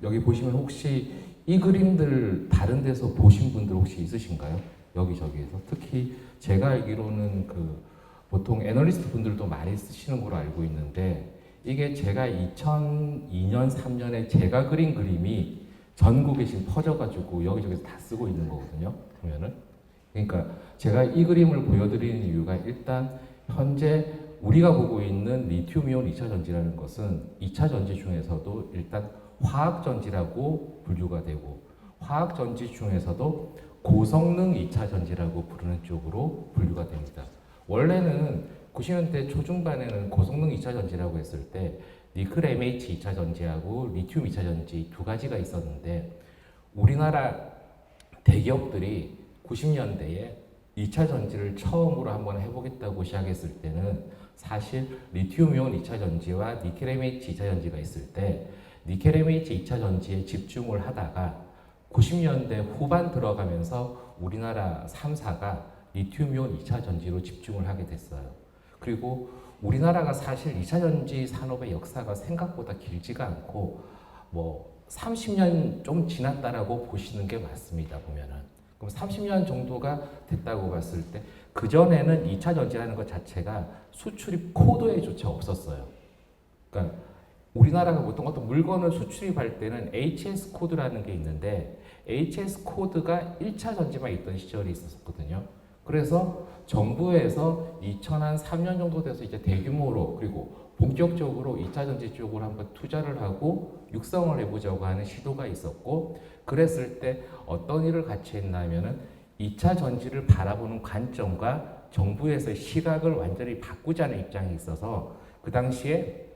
여기 보시면 혹시 이 그림들 다른 데서 보신 분들 혹시 있으신가요? 여기저기에서. 특히 제가 알기로는 그 보통 애널리스트 분들도 많이 쓰시는 걸로 알고 있는데, 이게 제가 2002년, 3년에 제가 그린 그림이 전국에 지금 퍼져가지고 여기저기서 다 쓰고 있는 거거든요. 보면은. 그러니까 제가 이 그림을 보여드리는 이유가, 일단 현재 우리가 보고 있는 리튬이온 2차 전지라는 것은 2차 전지 중에서도 일단 화학 전지라고 분류가 되고, 화학 전지 중에서도 고성능 2차 전지라고 부르는 쪽으로 분류가 됩니다. 원래는 90년대 초중반에는 고성능 2차 전지라고 했을 때 니켈 MH 2차 전지하고 리튬 2차 전지 두 가지가 있었는데, 우리나라 대기업들이 90년대에 2차 전지를 처음으로 한번 해보겠다고 시작했을 때는 사실 리튬이온 2차 전지와 니켈 MH 2차 전지가 있을 때 니켈 MH 2차 전지에 집중을 하다가 90년대 후반 들어가면서 우리나라 3사가 리튬이온 2차 전지로 집중을 하게 됐어요. 그리고 우리나라가 사실 2차 전지 산업의 역사가 생각보다 길지가 않고 뭐 30년 좀 지났다라고 보시는 게 맞습니다. 보면은. 그럼 30년 정도가 됐다고 봤을 때 그전에는 2차 전지라는 것 자체가 수출입 코드에조차 없었어요. 그러니까 우리나라가 보통 어떤 물건을 수출입할 때는 HS 코드라는 게 있는데, HS 코드가 1차 전지만 있던 시절이 있었거든요. 그래서 정부에서 2003년 정도 돼서 이제 대규모로 그리고 본격적으로 2차 전지 쪽으로 한번 투자를 하고 육성을 해보자고 하는 시도가 있었고, 그랬을 때 어떤 일을 같이 했냐면은 2차 전지를 바라보는 관점과 정부에서의 시각을 완전히 바꾸자는 입장이 있어서, 그 당시에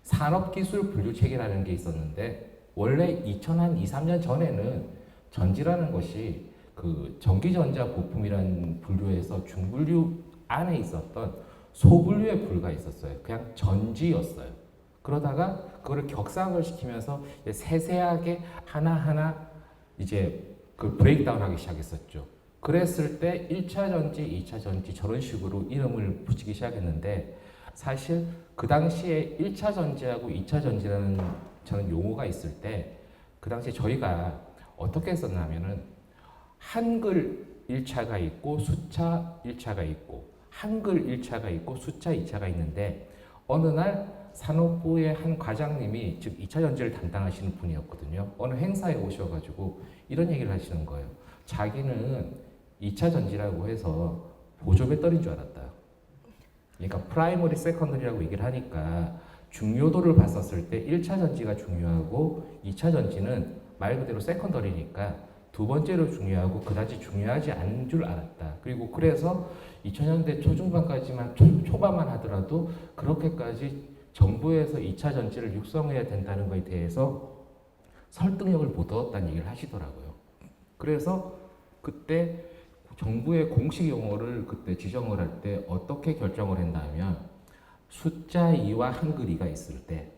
산업기술 분류체계라는 게 있었는데, 원래 2002, 3년 전에는 전지라는 것이 그 전기전자 부품이라는 분류에서 중분류 안에 있었던 소분류에 불과했었어요. 그냥 전지였어요. 그러다가 그거를 격상을 시키면서 세세하게 하나하나 이제 그 브레이크다운 하기 시작했었죠. 그랬을 때 1차 전지, 2차 전지 저런 식으로 이름을 붙이기 시작했는데, 사실 그 당시에 1차 전지하고 2차 전지라는 저는 용어가 있을 때 그 당시에 저희가 어떻게 썼냐면은 한글 1차가 있고 숫자 1차가 있고 한글 1차가 있고 숫자 2차가 있는데, 어느 날 산업부의 한 과장님이 즉 2차 전지를 담당하시는 분이었거든요. 어느 행사에 오셔가지고 이런 얘기를 하시는 거예요. 자기는 2차 전지라고 해서 보조 배터리인 줄 알았다. 그러니까 프라이머리, 세컨더리라고 얘기를 하니까 중요도를 봤었을 때 1차 전지가 중요하고 2차 전지는 말 그대로 세컨더리니까 두 번째로 중요하고 그다지 중요하지 않은 줄 알았다. 그리고 그래서 2000년대 초중반까지만 초반만 하더라도 그렇게까지 정부에서 2차 전지를 육성해야 된다는 것에 대해서 설득력을 못 얻었다는 얘기를 하시더라고요. 그래서 그때 정부의 공식 용어를 그때 지정을 할 때 어떻게 결정을 했냐면, 숫자 2와 한글 2가 있을 때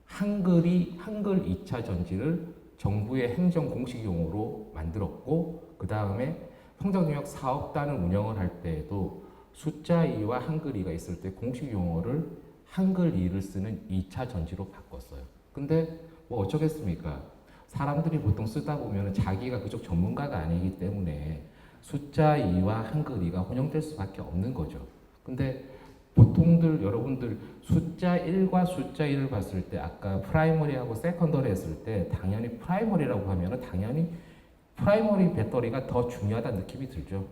한글 2차 전지를 정부의 행정 공식 용어로 만들었고, 그 다음에 평정역 사업단을 운영을 할 때에도 숫자 2와 한글 2가 있을 때 공식 용어를 한글 2를 쓰는 2차 전지로 바꿨어요. 근데 뭐 어쩌겠습니까? 사람들이 보통 쓰다 보면 자기가 그쪽 전문가가 아니기 때문에 숫자 2와 한글 2가 혼용될 수밖에 없는 거죠. 근데 보통들 여러분들 숫자 1과 숫자 1을 봤을 때 아까 프라이머리하고 세컨더리 했을 때 당연히 프라이머리라고 하면은 당연히 프라이머리 배터리가 더 중요하다는 느낌이 들죠.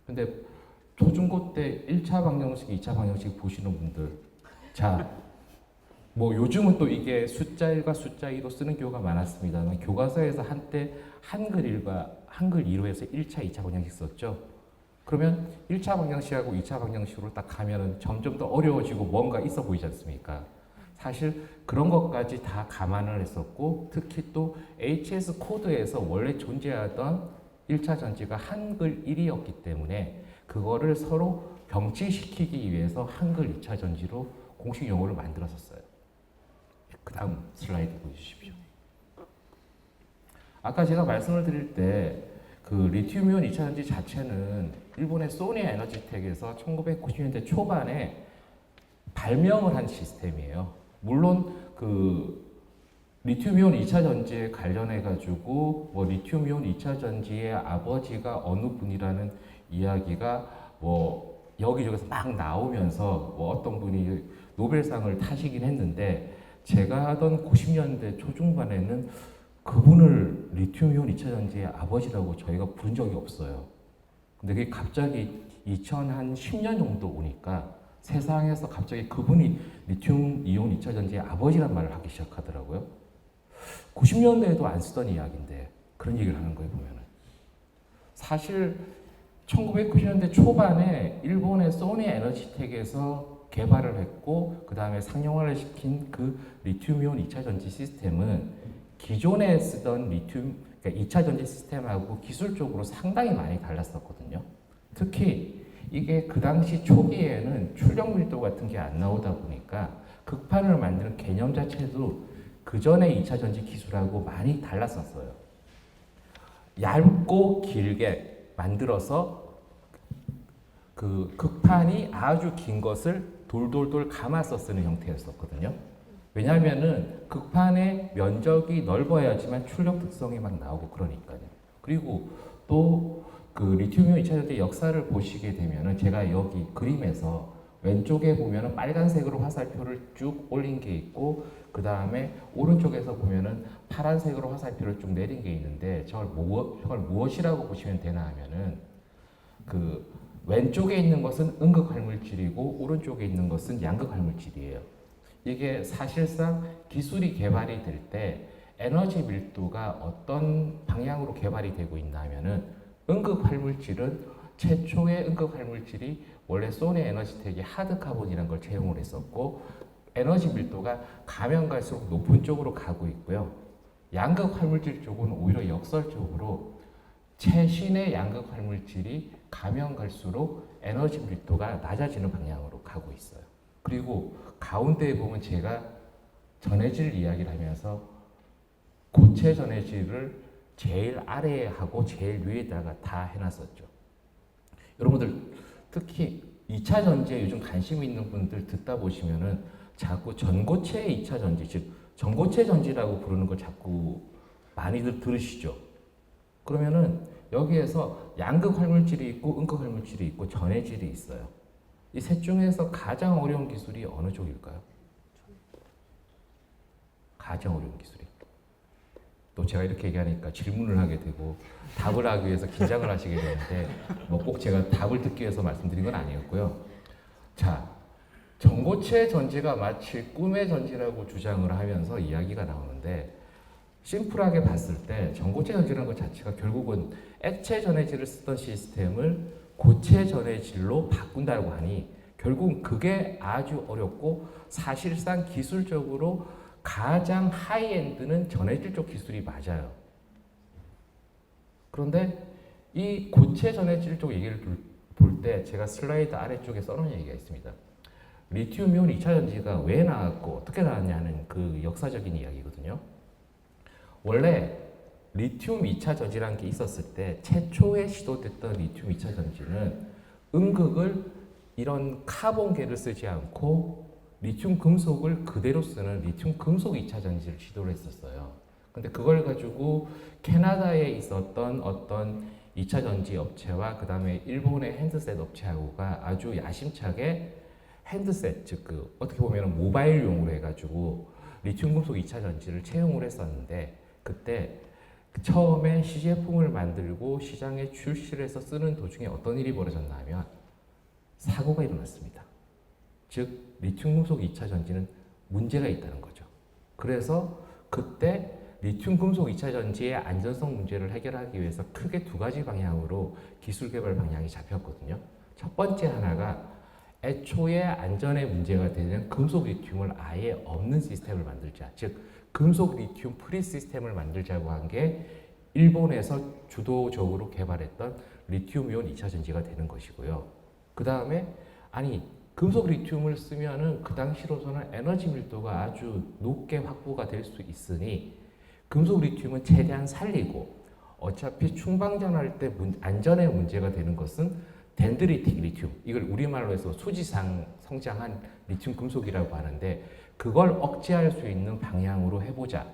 근데 초중고 때 1차 방정식, 2차 방정식 보시는 분들, 자, 뭐 요즘은 또 이게 숫자 1과 숫자 2로 쓰는 경우가 많았습니다만, 교과서에서 한때 한글 1과 한글 2로 해서 1차, 2차 방정식 썼죠. 그러면 1차 방정식하고 2차 방정식으로 딱 가면은 점점 더 어려워지고 뭔가 있어 보이지 않습니까? 사실 그런 것까지 다 감안을 했었고, 특히 또 HS 코드에서 원래 존재하던 1차 전지가 한글 1이었기 때문에 그거를 서로 병치시키기 위해서 한글 2차 전지로 공식 용어를 만들었었어요. 그 다음 슬라이드 보여주십시오. 아까 제가 말씀을 드릴 때 그 리튬이온 2차 전지 자체는 일본의 소니 에너지텍에서 1990년대 초반에 발명을 한 시스템이에요. 물론 그 리튬이온 2차 전지에 관련해 가지고 뭐 리튬이온 2차 전지의 아버지가 어느 분이라는 이야기가 뭐 여기저기서 막 나오면서 뭐 어떤 분이 노벨상을 타시긴 했는데, 제가 하던 90년대 초중반에는 그분을 리튬이온 2차 전지의 아버지라고 저희가 부른 적이 없어요. 근데 그게 갑자기 2010년 정도 오니까 세상에서 갑자기 그분이 리튬 이온 2차 전지의 아버지란 말을 하기 시작하더라고요. 90년대에도 안 쓰던 이야기인데 그런 얘기를 하는 거예요, 보면은. 사실 1990년대 초반에 일본의 소니 에너지텍에서 개발을 했고 그 다음에 상용화를 시킨 그 리튬이온 2차 전지 시스템은 기존에 쓰던 그러니까 2차 전지 시스템하고 기술적으로 상당히 많이 달랐었거든요. 특히 이게 그 당시 초기에는 출력 밀도 같은 게 안 나오다 보니까 극판을 만드는 개념 자체도 그 전에 2차 전지 기술하고 많이 달랐었어요. 얇고 길게 만들어서 그 극판이 아주 긴 것을 돌돌돌 감아서 쓰는 형태였었거든요. 왜냐하면은 극판의 면적이 넓어야지만 출력 특성이 막 나오고 그러니까요. 그리고 또 그 리튬이온 2차 전지 역사를 보시게 되면은 제가 여기 그림에서 왼쪽에 보면은 빨간색으로 화살표를 쭉 올린 게 있고 그 다음에 오른쪽에서 보면은 파란색으로 화살표를 쭉 내린 게 있는데 저걸 무엇이라고 보시면 되나 하면은 그 왼쪽에 있는 것은 음극 활물질이고 오른쪽에 있는 것은 양극 활물질이에요. 이게 사실상 기술이 개발이 될 때 에너지 밀도가 어떤 방향으로 개발이 되고 있나 하면은 음극 활물질은 최초의 음극 활물질이 원래 소니 에너지텍이 하드카본이라는 걸 채용을 했었고 에너지 밀도가 가면 갈수록 높은 쪽으로 가고 있고요. 양극 활물질 쪽은 오히려 역설적으로 최신의 양극 활물질이 가면 갈수록 에너지 밀도가 낮아지는 방향으로 가고 있어요. 그리고 가운데에 보면 제가 전해질 이야기를 하면서 고체 전해질을 제일 아래에 하고 제일 위에다가 다 해놨었죠. 여러분들 특히 2차 전지에 요즘 관심 있는 분들 듣다 보시면은 자꾸 전고체 2차 전지, 즉 전고체 전지라고 부르는 걸 자꾸 많이들 들으시죠. 그러면은 여기에서 양극 활물질이 있고 음극 활물질이 있고 전해질이 있어요. 이 셋 중에서 가장 어려운 기술이 어느 쪽일까요? 가장 어려운 기술이. 또 제가 이렇게 얘기하니까 질문을 하게 되고 답을 하기 위해서 긴장을 하시게 되는데 뭐 꼭 제가 답을 듣기 위해서 말씀드린 건 아니었고요. 자, 전고체 전지가 마치 꿈의 전지라고 주장을 하면서 이야기가 나오는데 심플하게 봤을 때 전고체 전지라는 것 자체가 결국은 액체 전해질을 쓰던 시스템을 고체 전해질로 바꾼다고 하니 결국 그게 아주 어렵고 사실상 기술적으로 가장 하이엔드는 전해질 쪽 기술이 맞아요. 그런데 이 고체 전해질 쪽 얘기를 볼 때 제가 슬라이드 아래쪽에 써놓은 얘기가 있습니다. 리튬이온 2차 전지가 왜 나왔고 어떻게 나왔냐는 그 역사적인 이야기거든요. 원래 리튬 2차 전지라는 게 있었을 때 최초에 시도됐던 리튬 2차 전지는 음극을 이런 카본계를 쓰지 않고 리튬 금속을 그대로 쓰는 리튬 금속 2차 전지를 시도를 했었어요. 근데 그걸 가지고 캐나다에 있었던 어떤 2차 전지 업체와 그 다음에 일본의 핸드셋 업체하고가 아주 야심차게 핸드셋, 즉 그 어떻게 보면 모바일용으로 해가지고 리튬 금속 2차 전지를 채용을 했었는데 그때 처음에 시제품을 만들고 시장에 출시를 해서 쓰는 도중에 어떤 일이 벌어졌나 하면 사고가 일어났습니다. 즉 리튬 금속 2차 전지는 문제가 있다는 거죠. 그래서 그때 리튬 금속 2차 전지의 안전성 문제를 해결하기 위해서 크게 두 가지 방향으로 기술 개발 방향이 잡혔거든요. 첫 번째 하나가 애초에 안전에 문제가 되는 금속 리튬을 아예 없는 시스템을 만들자. 즉 금속 리튬 프리 시스템을 만들자고 한 게 일본에서 주도적으로 개발했던 리튬이온 2차 전지가 되는 것이고요. 그 다음에 아니 금속 리튬을 쓰면은 그 당시로서는 에너지 밀도가 아주 높게 확보가 될 수 있으니 금속 리튬은 최대한 살리고 어차피 충방전할 때 안전에 문제가 되는 것은 덴드리틱 리튬, 이걸 우리말로 해서 수지상 성장한 리튬 금속이라고 하는데 그걸 억제할 수 있는 방향으로 해보자.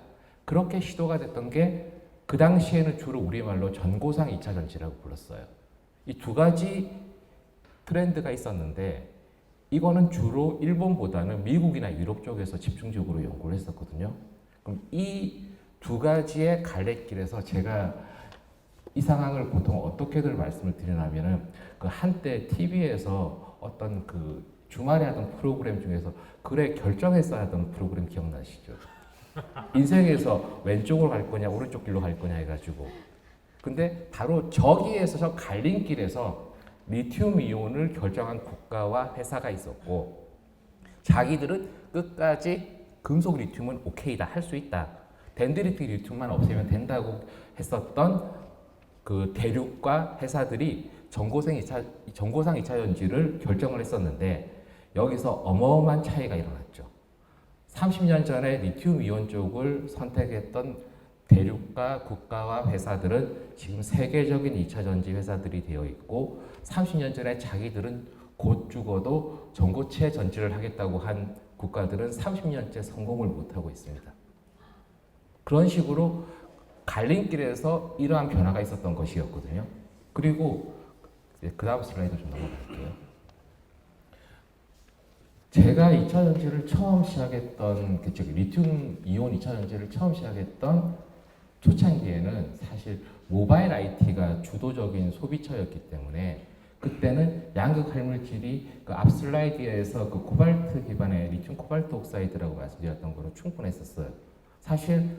그렇게 시도가 됐던 게 그 당시에는 주로 우리말로 전고상 2차 전지라고 불렀어요. 이 두 가지 트렌드가 있었는데 이거는 주로 일본보다는 미국이나 유럽 쪽에서 집중적으로 연구를 했었거든요. 그럼 이 두 가지의 갈래길에서 제가 이 상황을 보통 어떻게들 말씀을 드리냐면은 그 한때 TV에서 어떤 그 주말에 하던 프로그램 중에서 그래 결정했어야 하던 프로그램 기억나시죠? 인생에서 왼쪽으로 갈 거냐 오른쪽 길로 갈 거냐 해가지고 근데 바로 저기에서 저 갈림길에서 리튬 이온을 결정한 국가와 회사가 있었고 자기들은 끝까지 금속 리튬은 오케이다 할 수 있다 덴드리틱 리튬만 없애면 된다고 했었던 그 대륙과 회사들이 전고상 2차 전지를 결정을 했었는데 여기서 어마어마한 차이가 일어났죠. 30년 전에 리튬 이온 쪽을 선택했던 대륙과 국가와 회사들은 지금 세계적인 2차 전지 회사들이 되어 있고 30년 전에 자기들은 곧 죽어도 전고체 전지를 하겠다고 한 국가들은 30년째 성공을 못하고 있습니다. 그런 식으로 갈림길에서 이러한 변화가 있었던 것이었거든요. 그리고 그 다음 슬라이드 좀 넘어갈게요. 제가 2차 전지를 처음 시작했던 리튬 이온 2차 전지를 처음 시작했던 초창기에는 사실 모바일 IT가 주도적인 소비처였기 때문에 그때는 양극 할물질이 그 앞 슬라이드에서 그 코발트 기반의 리튬 코발트 옥사이드라고 말씀드렸던 거로 충분했었어요. 사실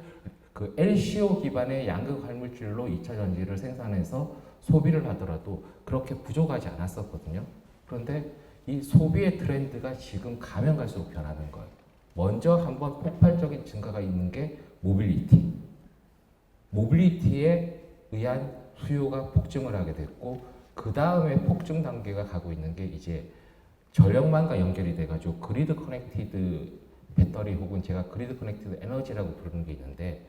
그 LCO 기반의 양극 할물질로 2차 전지를 생산해서 소비를 하더라도 그렇게 부족하지 않았었거든요. 그런데 이 소비의 트렌드가 지금 가면 갈수록 변하는 거예요. 먼저 한번 폭발적인 증가가 있는 게 모빌리티. 모빌리티에 의한 수요가 폭증을 하게 됐고 그 다음에 폭증 단계가 가고 있는 게 이제 전력망과 연결이 돼가지고 그리드 커넥티드 배터리 혹은 제가 그리드 커넥티드 에너지라고 부르는 게 있는데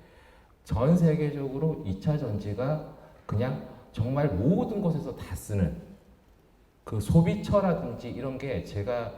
전 세계적으로 2차 전지가 그냥 정말 모든 곳에서 다 쓰는 그 소비처라든지 이런 게 제가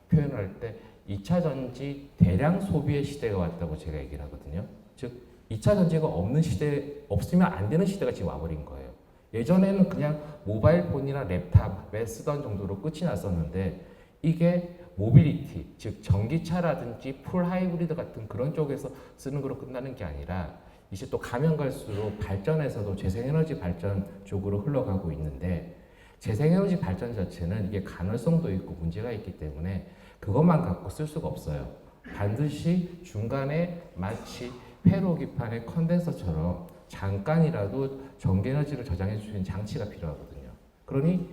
표현할 때 2차 전지 대량 소비의 시대가 왔다고 제가 얘기를 하거든요. 즉 2차 전지가 없는 시대, 없으면 안 되는 시대가 지금 와버린 거예요. 예전에는 그냥 모바일 폰이나 랩탑에 쓰던 정도로 끝이 났었는데 이게 모빌리티, 즉 전기차라든지 풀 하이브리드 같은 그런 쪽에서 쓰는 거로 끝나는 게 아니라 이제 또 가면 갈수록 발전에서도 재생에너지 발전 쪽으로 흘러가고 있는데 재생에너지 발전 자체는 이게 간헐성도 있고 문제가 있기 때문에 그것만 갖고 쓸 수가 없어요. 반드시 중간에 마치 회로기판의 컨덴서처럼 잠깐이라도 전기에너지를 저장해 주는 장치가 필요하거든요. 그러니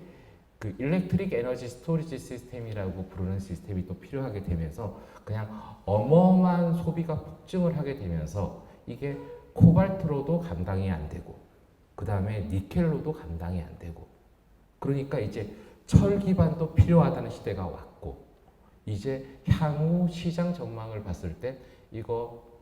그 일렉트릭 에너지 스토리지 시스템이라고 부르는 시스템이 또 필요하게 되면서 그냥 어마어마한 소비가 폭증을 하게 되면서 이게 코발트로도 감당이 안 되고 그 다음에 니켈로도 감당이 안 되고 그러니까 이제 철 기반도 필요하다는 시대가 왔고 이제 향후 시장 전망을 봤을 때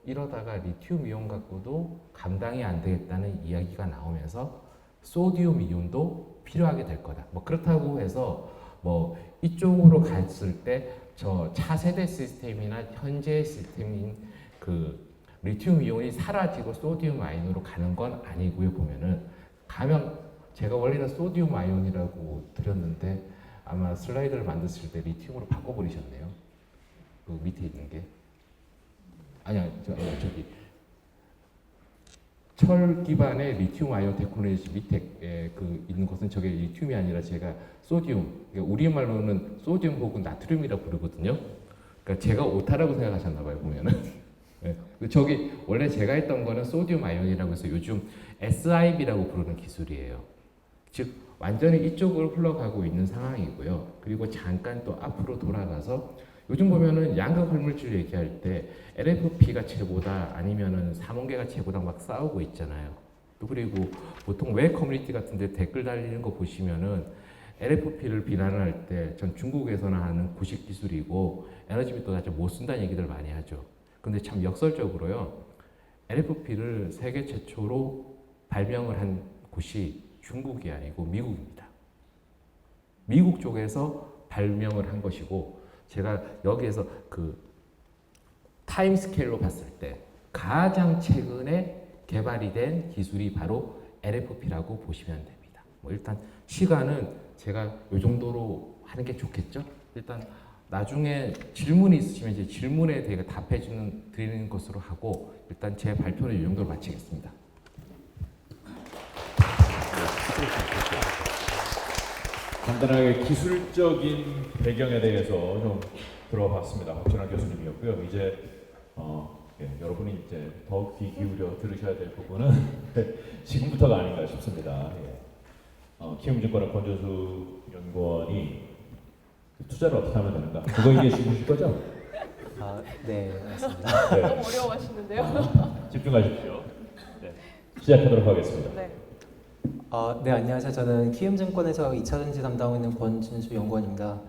이러다가 리튬 이온 갖고도 감당이 안 되겠다는 이야기가 나오면서 소디움 이온도 필요하게 될 거다. 뭐 그렇다고 해서 뭐 이쪽으로 갔을 때 저 차세대 시스템이나 현재 시스템인 그 리튬 이온이 사라지고 소디움 아이온으로 가는 건 아니고요. 보면은 가면 제가 원래는 소디움 아이온이라고 드렸는데 아마 슬라이드를 만드실 때 리튬으로 바꿔버리셨네요. 그 밑에 있는 게 아니야 저기 철 기반의 리튬 아이온 테크놀로지 밑에 그 있는 것은 저게 리튬이 아니라 제가 소디움, 그러니까 우리말로는 소디움 혹은 나트륨이라 부르거든요. 그러니까 제가 오타라고 생각하셨나 봐요 보면은. 네. 저기 원래 제가 했던 거는 소디움 아이온이라고 해서 요즘 SIB라고 부르는 기술이에요. 즉 완전히 이쪽으로 흘러가고 있는 상황이고요. 그리고 잠깐 또 앞으로 돌아가서 요즘 보면은 양극 활물질 얘기할 때 LFP가 최고다 아니면은 삼원계가 최고다 막 싸우고 있잖아요. 또 그리고 보통 웹 커뮤니티 같은데 댓글 달리는 거 보시면은 LFP를 비난할 때 전 중국에서는 하는 구식 기술이고 에너지비도 자체 못 쓴다는 얘기들 많이 하죠. 근데 참 역설적으로요. LFP를 세계 최초로 발명을 한 곳이 중국이 아니고 미국입니다. 미국 쪽에서 발명을 한 것이고 제가 여기에서 그 타임 스케일로 봤을 때 가장 최근에 개발이 된 기술이 바로 LFP라고 보시면 됩니다. 뭐 일단 시간은 제가 이 정도로 하는 게 좋겠죠? 일단 나중에 질문이 있으시면 이제 질문에 대해 답해 드리는 것으로 하고 일단 제 발표는 이 정도로 마치겠습니다. 간단하게 기술적인 배경에 대해서 좀 들어봤습니다. 박준환 교수님이었고요. 이제 여러분이 이제 더 귀 기울여 들으셔야 될 부분은 지금부터가 아닌가 싶습니다. 키움증권의 권준수 연구원이 투자를 어떻게 하면 되는가? 그거 얘기해 주실 거죠? 네, 맞습니다. 네. 너무 어려워하시는데요. 집중하십시오. 네. 시작하도록 하겠습니다. 네. 네, 안녕하세요. 저는 키움증권에서 2차 전지 담당하고 있는 권준수 연구원입니다.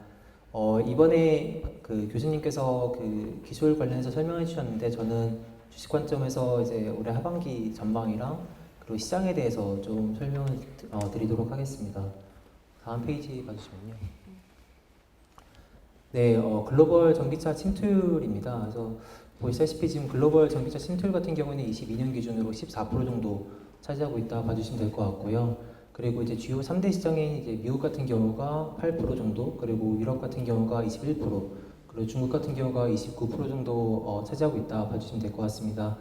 이번에 그 교수님께서 그 기술 관련해서 설명해 주셨는데 저는 주식 관점에서 이제 올해 하반기 전망이랑 그리고 시장에 대해서 좀 설명을 드리도록 하겠습니다. 다음 페이지 봐주시면요. 네, 글로벌 전기차 침투율입니다. 그래서 보시다시피 지금 글로벌 전기차 침투율 같은 경우는 22년 기준으로 14% 정도 차지하고 있다 봐주시면 될 것 같고요. 그리고 이제 주요 3대 시장인 이제 미국 같은 경우가 8% 정도, 그리고 유럽 같은 경우가 21%, 그리고 중국 같은 경우가 29% 정도 차지하고 있다 봐주시면 될 것 같습니다.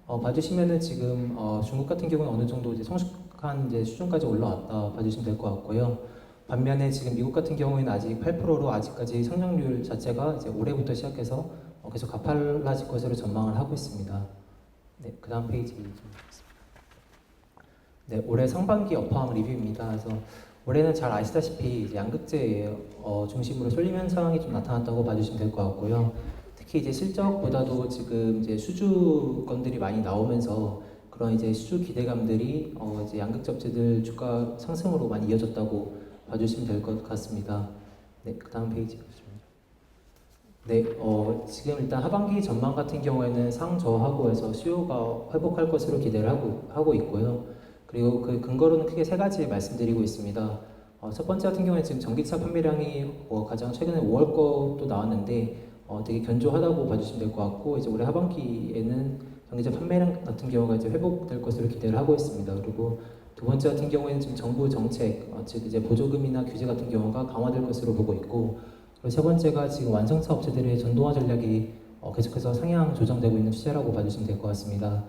봐주시면은 지금 중국 같은 경우는 어느 정도 이제 성숙한 이제 수준까지 올라왔다 봐주시면 될 것 같고요. 반면에 지금 미국 같은 경우에는 아직 8%로 아직까지 성장률 자체가 이제 올해부터 시작해서 계속 가팔라질 것으로 전망을 하고 있습니다. 네, 그 다음 페이지 좀 보겠습니다. 네, 올해 상반기 업황 리뷰입니다. 그래서 올해는 잘 아시다시피 이제 양극재 중심으로 쏠림 현상이 좀 나타났다고 봐주시면 될 것 같고요. 특히 이제 실적보다도 지금 이제 수주 건들이 많이 나오면서 그런 이제 수주 기대감들이 이제 양극재 업체들 주가 상승으로 많이 이어졌다고 봐주시면 될 것 같습니다. 네, 그 다음 페이지 보시면. 네, 지금 일단 하반기 전망 같은 경우에는 상저하고 해서 수요가 회복할 것으로 기대를 하고 있고요. 그리고 그 근거로는 크게 세 가지 말씀드리고 있습니다. 첫 번째 같은 경우에 지금 전기차 판매량이 가장 최근에 5월 것도 나왔는데 되게 견조하다고 봐주시면 될 것 같고 이제 올해 하반기에는 전기차 판매량 같은 경우가 이제 회복될 것으로 기대를 하고 있습니다. 그리고 두 번째 같은 경우에는 지금 정부 정책, 즉 이제 보조금이나 규제 같은 경우가 강화될 것으로 보고 있고, 그리고 세 번째가 지금 완성차 업체들의 전동화 전략이 계속해서 상향 조정되고 있는 추세라고 봐주시면 될 것 같습니다.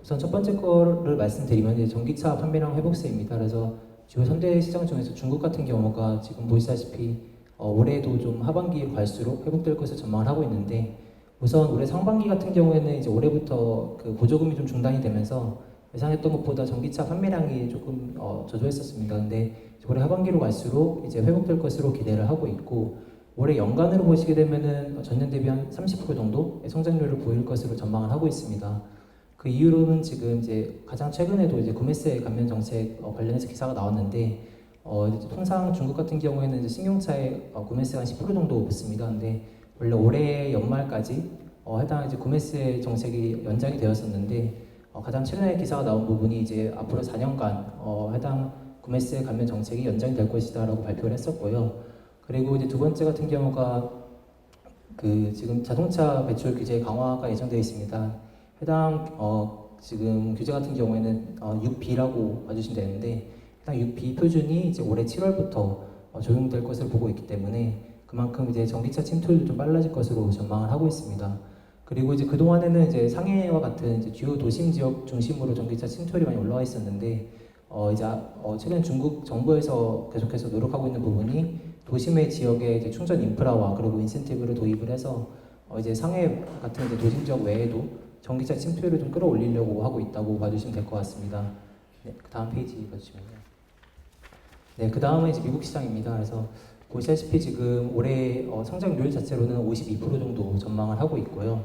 우선 첫 번째 거를 말씀드리면 이제 전기차 판매량 회복세입니다. 그래서 주요 3대 시장 중에서 중국 같은 경우가 지금 보시다시피 올해도 좀 하반기로 갈수록 회복될 것을 전망을 하고 있는데, 우선 올해 상반기 같은 경우에는 이제 올해부터 그 보조금이 좀 중단이 되면서 예상했던 것보다 전기차 판매량이 조금 저조했었습니다. 근데 올해 하반기로 갈수록 이제 회복될 것으로 기대를 하고 있고, 올해 연간으로 보시게 되면은 전년 대비 한 30% 정도의 성장률을 보일 것으로 전망을 하고 있습니다. 그 이유로는 지금 이제 가장 최근에도 이제 구매세 감면 정책 관련해서 기사가 나왔는데, 통상 중국 같은 경우에는 이제 신경차의 구매세가 한 10% 정도 붙습니다. 근데 원래 올해 연말까지 해당 이제 구매세 정책이 연장이 되었었는데, 가장 최근에 기사가 나온 부분이 이제 앞으로 4년간 해당 구매세 감면 정책이 연장이 될 것이다라고 발표를 했었고요. 그리고 이제 두 번째 같은 경우가 그 지금 자동차 배출 규제 강화가 예정되어 있습니다. 해당 지금 규제 같은 경우에는 6B라고 봐주시면 되는데, 해당 6B 표준이 이제 올해 7월부터 적용될 것으로 보고 있기 때문에 그만큼 이제 전기차 침투율도 좀 빨라질 것으로 전망을 하고 있습니다. 그리고 이제 그동안에는 이제 상해와 같은 이제 주요 도심 지역 중심으로 전기차 침투율이 많이 올라와 있었는데, 이제 최근 중국 정부에서 계속해서 노력하고 있는 부분이 도심의 지역의 이제 충전 인프라와 그리고 인센티브를 도입을 해서 이제 상해 같은 이제 도심 지역 외에도 전기차 침투율을 좀 끌어올리려고 하고 있다고 봐주시면 될 것 같습니다. 네, 그 다음 페이지 봐주시면요. 네, 그 다음은 이제 미국 시장입니다. 그래서 보시다시피 지금 올해 성장률 자체로는 52% 정도 전망을 하고 있고요.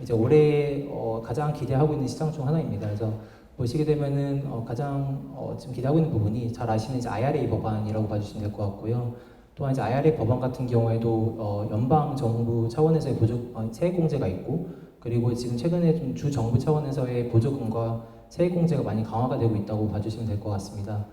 이제 올해 가장 기대하고 있는 시장 중 하나입니다. 그래서 보시게 되면은 가장 지금 기대하고 있는 부분이 잘 아시는 이제 IRA 법안이라고 봐주시면 될 것 같고요. 또한 이제 IRA 법안 같은 경우에도 연방 정부 차원에서의 세액 공제가 있고, 그리고 지금 최근에 좀 주 정부 차원에서의 보조금과 세액 공제가 많이 강화가 되고 있다고 봐주시면 될 것 같습니다.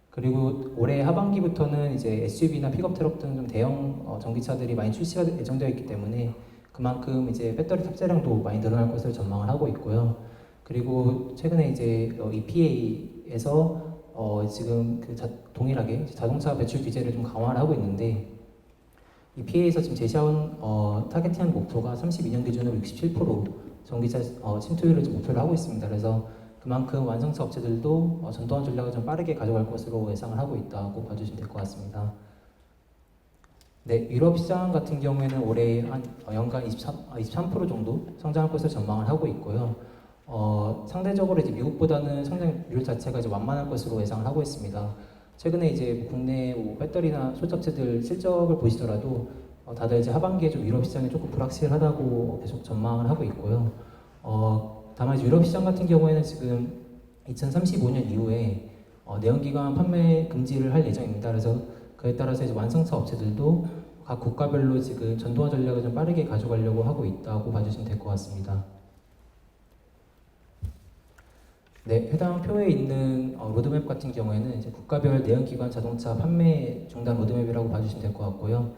그리고 올해 하반기부터는 이제 SUV나 픽업 트럭 등 좀 대형 전기차들이 많이 출시가 예정되어 있기 때문에 그만큼 이제 배터리 탑재량도 많이 늘어날 것을 전망을 하고 있고요. 그리고 최근에 이제 EPA에서 지금 동일하게 자동차 배출 규제를 좀 강화를 하고 있는데 EPA에서 지금 제시한 타겟한 목표가 32년 기준으로 67% 전기차 침투율을 좀 목표를 하고 있습니다. 그래서 그만큼 완성차 업체들도 전동화 전략을 좀 빠르게 가져갈 것으로 예상을 하고 있다고 봐주시면 될 것 같습니다. 네, 유럽 시장 같은 경우에는 올해 한 연간 23% 정도 성장할 것을 전망을 하고 있고요. 상대적으로 이제 미국보다는 성장률 자체가 이제 완만할 것으로 예상을 하고 있습니다. 최근에 이제 국내 배터리나 소적체들 실적을 보시더라도 다들 이제 하반기에 좀 유럽 시장이 조금 불확실하다고 계속 전망을 하고 있고요. 다만 유럽 시장 같은 경우에는 지금 2035년 이후에 내연기관 판매 금지를 할 예정입니다. 그래서 그에 따라서 이제 완성차 업체들도 각 국가별로 지금 전동화 전략을 좀 빠르게 가져가려고 하고 있다고 봐주시면 될 것 같습니다. 네, 해당 표에 있는 로드맵 같은 경우에는 이제 국가별 내연기관 자동차 판매 중단 로드맵이라고 봐주시면 될 것 같고요.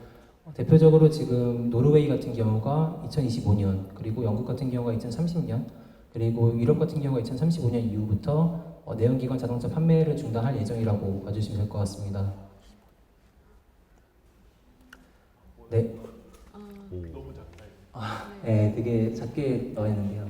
대표적으로 지금 노르웨이 같은 경우가 2025년, 그리고 영국 같은 경우가 2030년, 그리고 유럽 같은 경우가 2035년 이후부터 내연기관 자동차 판매를 중단할 예정이라고 봐주시면 될 것 같습니다. 네. 너무 작다. 네, 되게 작게 나와 있는데요.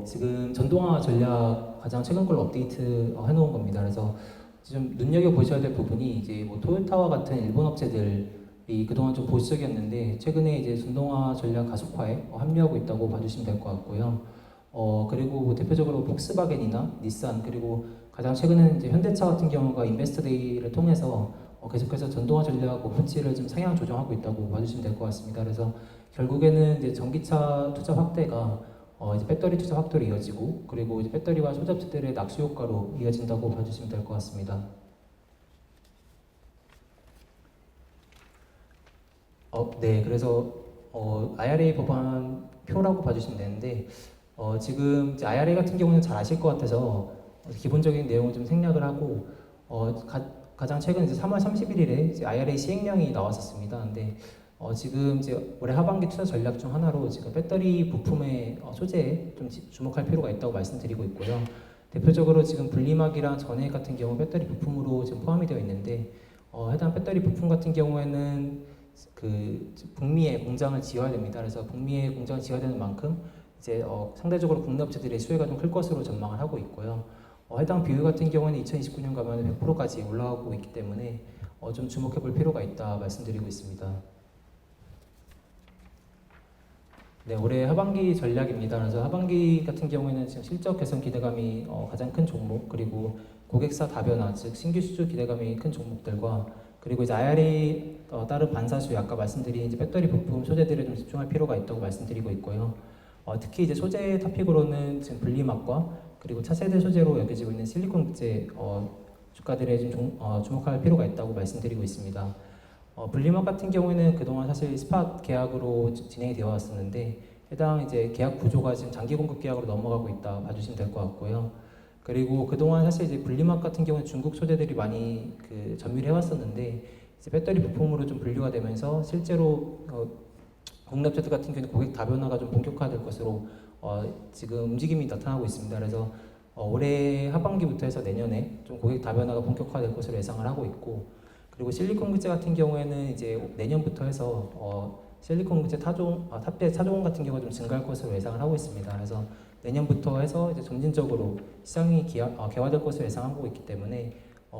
지금 전동화 전략 가장 최근 걸로 업데이트 해놓은 겁니다. 그래서 좀 눈여겨 보셔야 될 부분이 이제 뭐 토요타와 같은 일본 업체들이 그동안 좀 보수적이었는데 최근에 이제 전동화 전략 가속화에 합류하고 있다고 봐주시면 될 것 같고요. 그리고 뭐 대표적으로 폭스바겐이나 닛산, 그리고 가장 최근에는 이제 현대차 같은 경우가 인베스트데이를 통해서 계속해서 전동화 전략 목표치를 좀 상향 조정하고 있다고 봐주시면 될 것 같습니다. 그래서 결국에는 이제 전기차 투자 확대가 이제 배터리 투자 확대로 이어지고, 그리고 이제 배터리와 소잡체들의 낙수 효과로 이어진다고 봐주시면 될 것 같습니다. 네, 그래서 IRA 법안 표라고 봐주시면 되는데 지금 이제 IRA 같은 경우는 잘 아실 것 같아서 기본적인 내용을 좀 생략을 하고 가장 최근 이제 3월 31일에 이제 IRA 시행령이 나왔었습니다. 근데 지금 이제 올해 하반기 투자 전략 중 하나로 지금 배터리 부품의 소재에 좀 주목할 필요가 있다고 말씀드리고 있고요. 대표적으로 지금 분리막이랑 전해액 같은 경우 배터리 부품으로 지금 포함이 되어 있는데 해당 배터리 부품 같은 경우에는 북미에 공장을 지어야 됩니다. 그래서 북미에 공장을 지어야 되는 만큼 이제 상대적으로 국내 업체들의 수요가 좀 클 것으로 전망을 하고 있고요. 해당 비율 같은 경우는 2029년 가면 100%까지 올라가고 있기 때문에 좀 주목해 볼 필요가 있다 말씀드리고 있습니다. 네, 올해 하반기 전략입니다. 그래서 하반기 같은 경우에는 지금 실적 개선 기대감이 가장 큰 종목, 그리고 고객사 다변화, 즉 신규 수주 기대감이 큰 종목들과, 그리고 이제 IRA 따른 반사수, 아까 말씀드린 이제 배터리 부품 소재들에 좀 집중할 필요가 있다고 말씀드리고 있고요. 특히 이제 소재 토픽으로는 지금 분리막과 그리고 차세대 소재로 여겨지고 있는 실리콘 국제 주가들에 좀 주목할 필요가 있다고 말씀드리고 있습니다. 분리막 같은 경우에는 그동안 사실 스팟 계약으로 진행이 되어 왔었는데 해당 이제 계약 구조가 지금 장기 공급 계약으로 넘어가고 있다 봐주시면 될 것 같고요. 그리고 그동안 사실 이제 분리막 같은 경우는 중국 소재들이 많이 점유를 해왔었는데 이제 배터리 부품으로 좀 분류가 되면서 실제로 국내 업체들 같은 경우는 고객 다변화가 좀 본격화될 것으로 지금 움직임이 나타나고 있습니다. 그래서 올해 하반기부터 해서 내년에 좀 고객 다변화가 본격화될 것으로 예상을 하고 있고, 그리고 실리콘 국제 같은 경우에는 이제 내년부터 해서 실리콘 국제 탑재 차종 같은 경우가 좀 증가할 것으로 예상을 하고 있습니다. 그래서 내년부터 해서 이제 점진적으로 시장이 개화될 것으로 예상하고 있기 때문에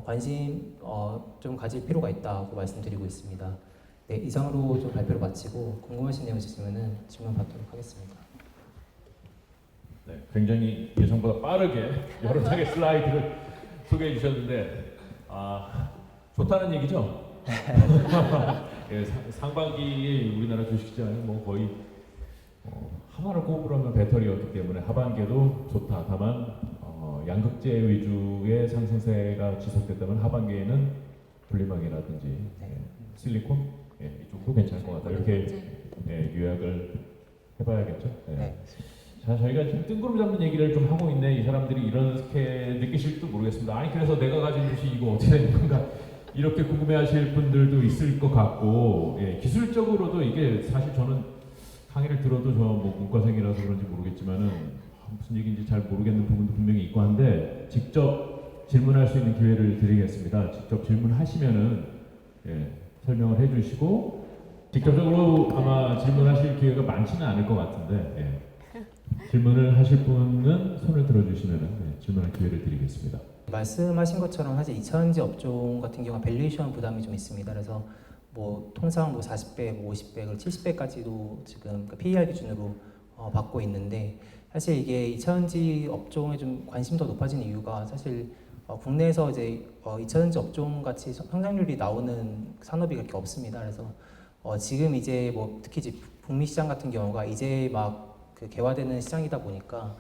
관심 좀 가질 필요가 있다고 말씀드리고 있습니다. 네, 이상으로 좀 발표를 마치고 궁금하신 내용 있으시면 질문 받도록 하겠습니다. 네, 굉장히 예상보다 빠르게 여러 장의 슬라이드를 소개해 주셨는데 좋다는 얘기죠? 예, 상반기에 우리나라 주식시장이 뭐 거의 하나를 꼽으라면 배터리였기 때문에 하반기에도 좋다. 다만 양극재 위주의 상승세가 지속됐다면 하반기에는 분리막이라든지 실리콘 이쪽도 괜찮을 것 같다. 이렇게 요약을 해봐야겠죠. 네. 자, 저희가 지금 뜬구름 잡는 얘기를 좀 하고 있네. 이 사람들이 이렇게 느끼실지도 모르겠습니다. 아니 그래서 내가 가진 것이 이거 어떻게 되는 건가 이렇게 궁금해하실 분들도 있을 것 같고, 기술적으로도 이게 사실 저는 강의를 들어도 저 뭐 문과생이라서 그런지 모르겠지만은 무슨 얘기인지 잘 모르겠는 부분도 분명히 있고 한데 직접 질문할 수 있는 기회를 드리겠습니다. 직접 질문하시면은 설명을 해주시고 직접적으로 아마 질문하실 기회가 많지는 않을 것 같은데 질문을 하실 분은 손을 들어주시면은 질문할 기회를 드리겠습니다. 말씀하신 것처럼 사실 2차전지 업종 같은 경우 밸류에이션 부담이 좀 있습니다. 그래서 뭐 통상 뭐 40배, 뭐 50배, 70배까지도 지금 그 PER 기준으로 받고 있는데 사실 이게 2차전지 업종에 좀 관심이 더 높아진 이유가 사실 국내에서 이제 2차전지 업종 같이 성장률이 나오는 산업이 그렇게 없습니다. 그래서 지금 이제 뭐 특히 이제 북미 시장 같은 경우가 이제 막 그 개화되는 시장이다 보니까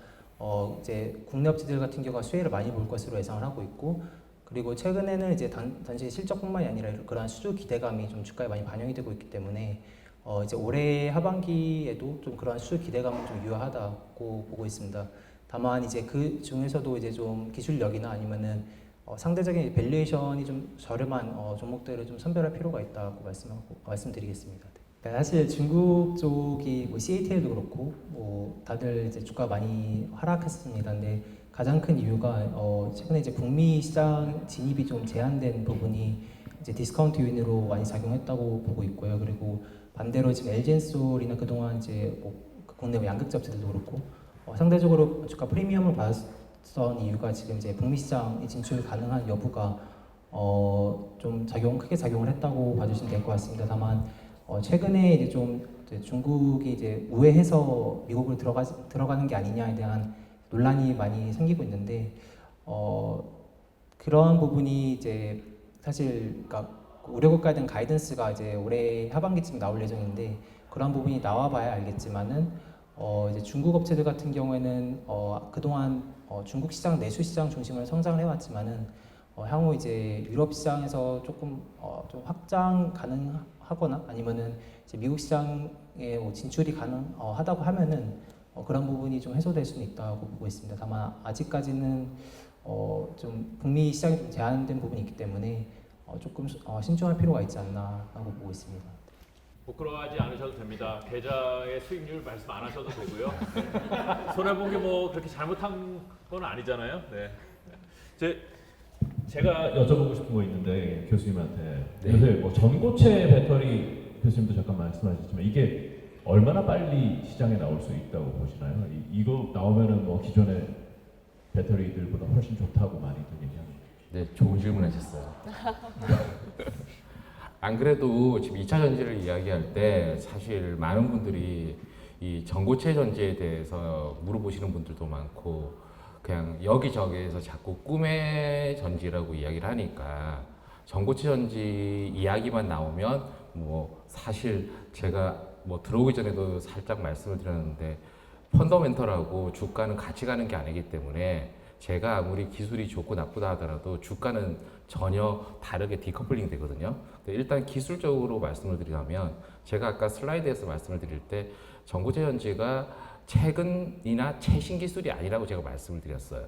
이제 국내 업체들 같은 경우가 수혜를 많이 볼 것으로 예상을 하고 있고 그리고 최근에는 이제 단지 실적뿐만이 아니라 그러한 수주 기대감이 좀 주가에 많이 반영이 되고 있기 때문에 이제 올해 하반기에도 좀 그러한 수주 기대감은 좀 유효하다고 보고 있습니다. 다만 이제 그 중에서도 이제 좀 기술력이나 아니면은 상대적인 밸류에이션이 좀 저렴한 종목들을 좀 선별할 필요가 있다고 말씀드리겠습니다. 그러니까 사실 중국 쪽이 뭐 CATL도 그렇고 뭐 다들 이제 주가 많이 하락했습니다. 근데 가장 큰 이유가 최근에 이제 북미 시장 진입이 좀 제한된 부분이 이제 디스카운트 요인으로 많이 작용했다고 보고 있고요. 그리고 반대로 지금 LG엔솔이나 그동안 이제 뭐 국내 양극재 업체들도 그렇고 상대적으로 주가 프리미엄을 받았던 이유가 지금 이제 북미 시장 진출 가능한 여부가 좀 크게 작용을 했다고 봐주시면 될 것 같습니다. 다만 최근에 이제 좀 이제 중국이 이제 우회해서 미국을 들어가는 게 아니냐에 대한 논란이 많이 생기고 있는데 그러한 부분이 이제 사실 그러니까 우려국가에 대한 가이던스가 이제 올해 하반기쯤 나올 예정인데 그러한 부분이 나와봐야 알겠지만은 이제 중국 업체들 같은 경우에는 그동안 중국 시장 내수 시장 중심으로 성장을 해왔지만은 향후 이제 유럽 시장에서 조금 좀 확장 가능하거나 아니면은 이제 미국 시장에 진출이 가능하다고 하면은 그런 부분이 좀 해소될 수는 있다고 보고 있습니다. 다만 아직까지는 좀 북미 시장이 좀 제한된 부분이 있기 때문에 조금 신중할 필요가 있지 않나 하고 보고 있습니다. 부끄러워하지 않으셔도 됩니다. 계좌의 수익률 말씀 안 하셔도 되고요. 손해본 게 뭐 그렇게 잘못한 건 아니잖아요. 네. 제가 여쭤보고 싶은 거 있는데 교수님한테 요새 뭐 전고체 배터리 교수님도 잠깐 말씀하셨지만 이게 얼마나 빨리 시장에 나올 수 있다고 보시나요? 이거 나오면은 뭐 기존의 배터리들보다 훨씬 좋다고 많이들 얘기합니다. 네, 좋은 질문하셨어요. 안 그래도 지금 2차 전지를 이야기할 때 사실 많은 분들이 이 전고체 전지에 대해서 물어보시는 분들도 많고 그냥 여기저기에서 자꾸 꿈의 전지라고 이야기를 하니까 전고체 전지 이야기만 나오면 뭐 사실 제가 뭐 들어오기 전에도 살짝 말씀을 드렸는데 펀더멘털하고 주가는 같이 가는 게 아니기 때문에 제가 아무리 기술이 좋고 나쁘다 하더라도 주가는 전혀 다르게 디커플링 되거든요. 일단 기술적으로 말씀을 드리자면 제가 아까 슬라이드에서 말씀을 드릴 때 전고체 전지가 최근이나 최신 기술이 아니라고 제가 말씀을 드렸어요.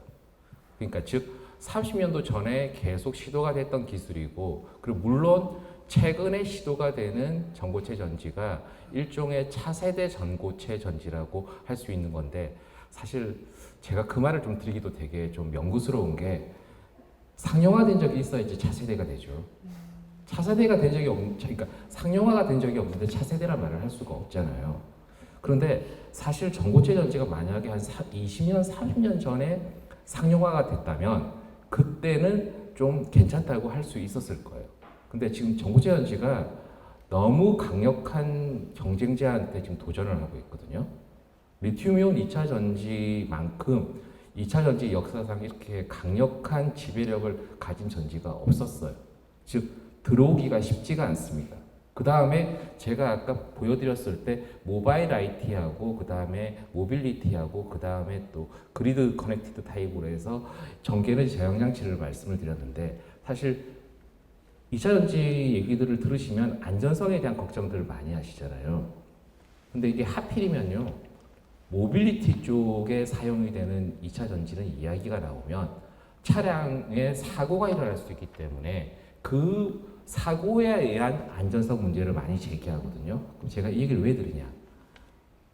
그러니까 즉 30년도 전에 계속 시도가 됐던 기술이고 그리고 물론 최근에 시도가 되는 전고체 전지가 일종의 차세대 전고체 전지라고 할 수 있는 건데 사실 제가 그 말을 좀 드리기도 되게 좀 명구스러운 게 상용화된 적이 있어야지 차세대가 되죠. 차세대가 된 적이 그러니까 상용화가 된 적이 없는데 차세대란 말을 할 수가 없잖아요. 그런데 사실 전고체 전지가 만약에 한 20년, 30년 전에 상용화가 됐다면 그때는 좀 괜찮다고 할 수 있었을 거예요. 근데 지금 전고체 전지가 너무 강력한 경쟁자한테 지금 도전을 하고 있거든요. 리튬이온 2차 전지만큼 2차 전지 역사상 이렇게 강력한 지배력을 가진 전지가 없었어요. 즉 들어오기가 쉽지가 않습니다. 그 다음에 제가 아까 보여드렸을 때 모바일 IT하고 그 다음에 모빌리티하고 그 다음에 또 그리드 커넥티드 타입으로 해서 전기에너지 저장 장치를 말씀을 드렸는데 사실 2차 전지 얘기들을 들으시면 안전성에 대한 걱정들을 많이 하시잖아요. 근데 이게 하필이면요 모빌리티 쪽에 사용이 되는 2차 전지는 이야기가 나오면 차량에 사고가 일어날 수 있기 때문에 그 사고에 의한 안전성 문제를 많이 제기하거든요. 그럼 제가 이 얘기를 왜 드리냐?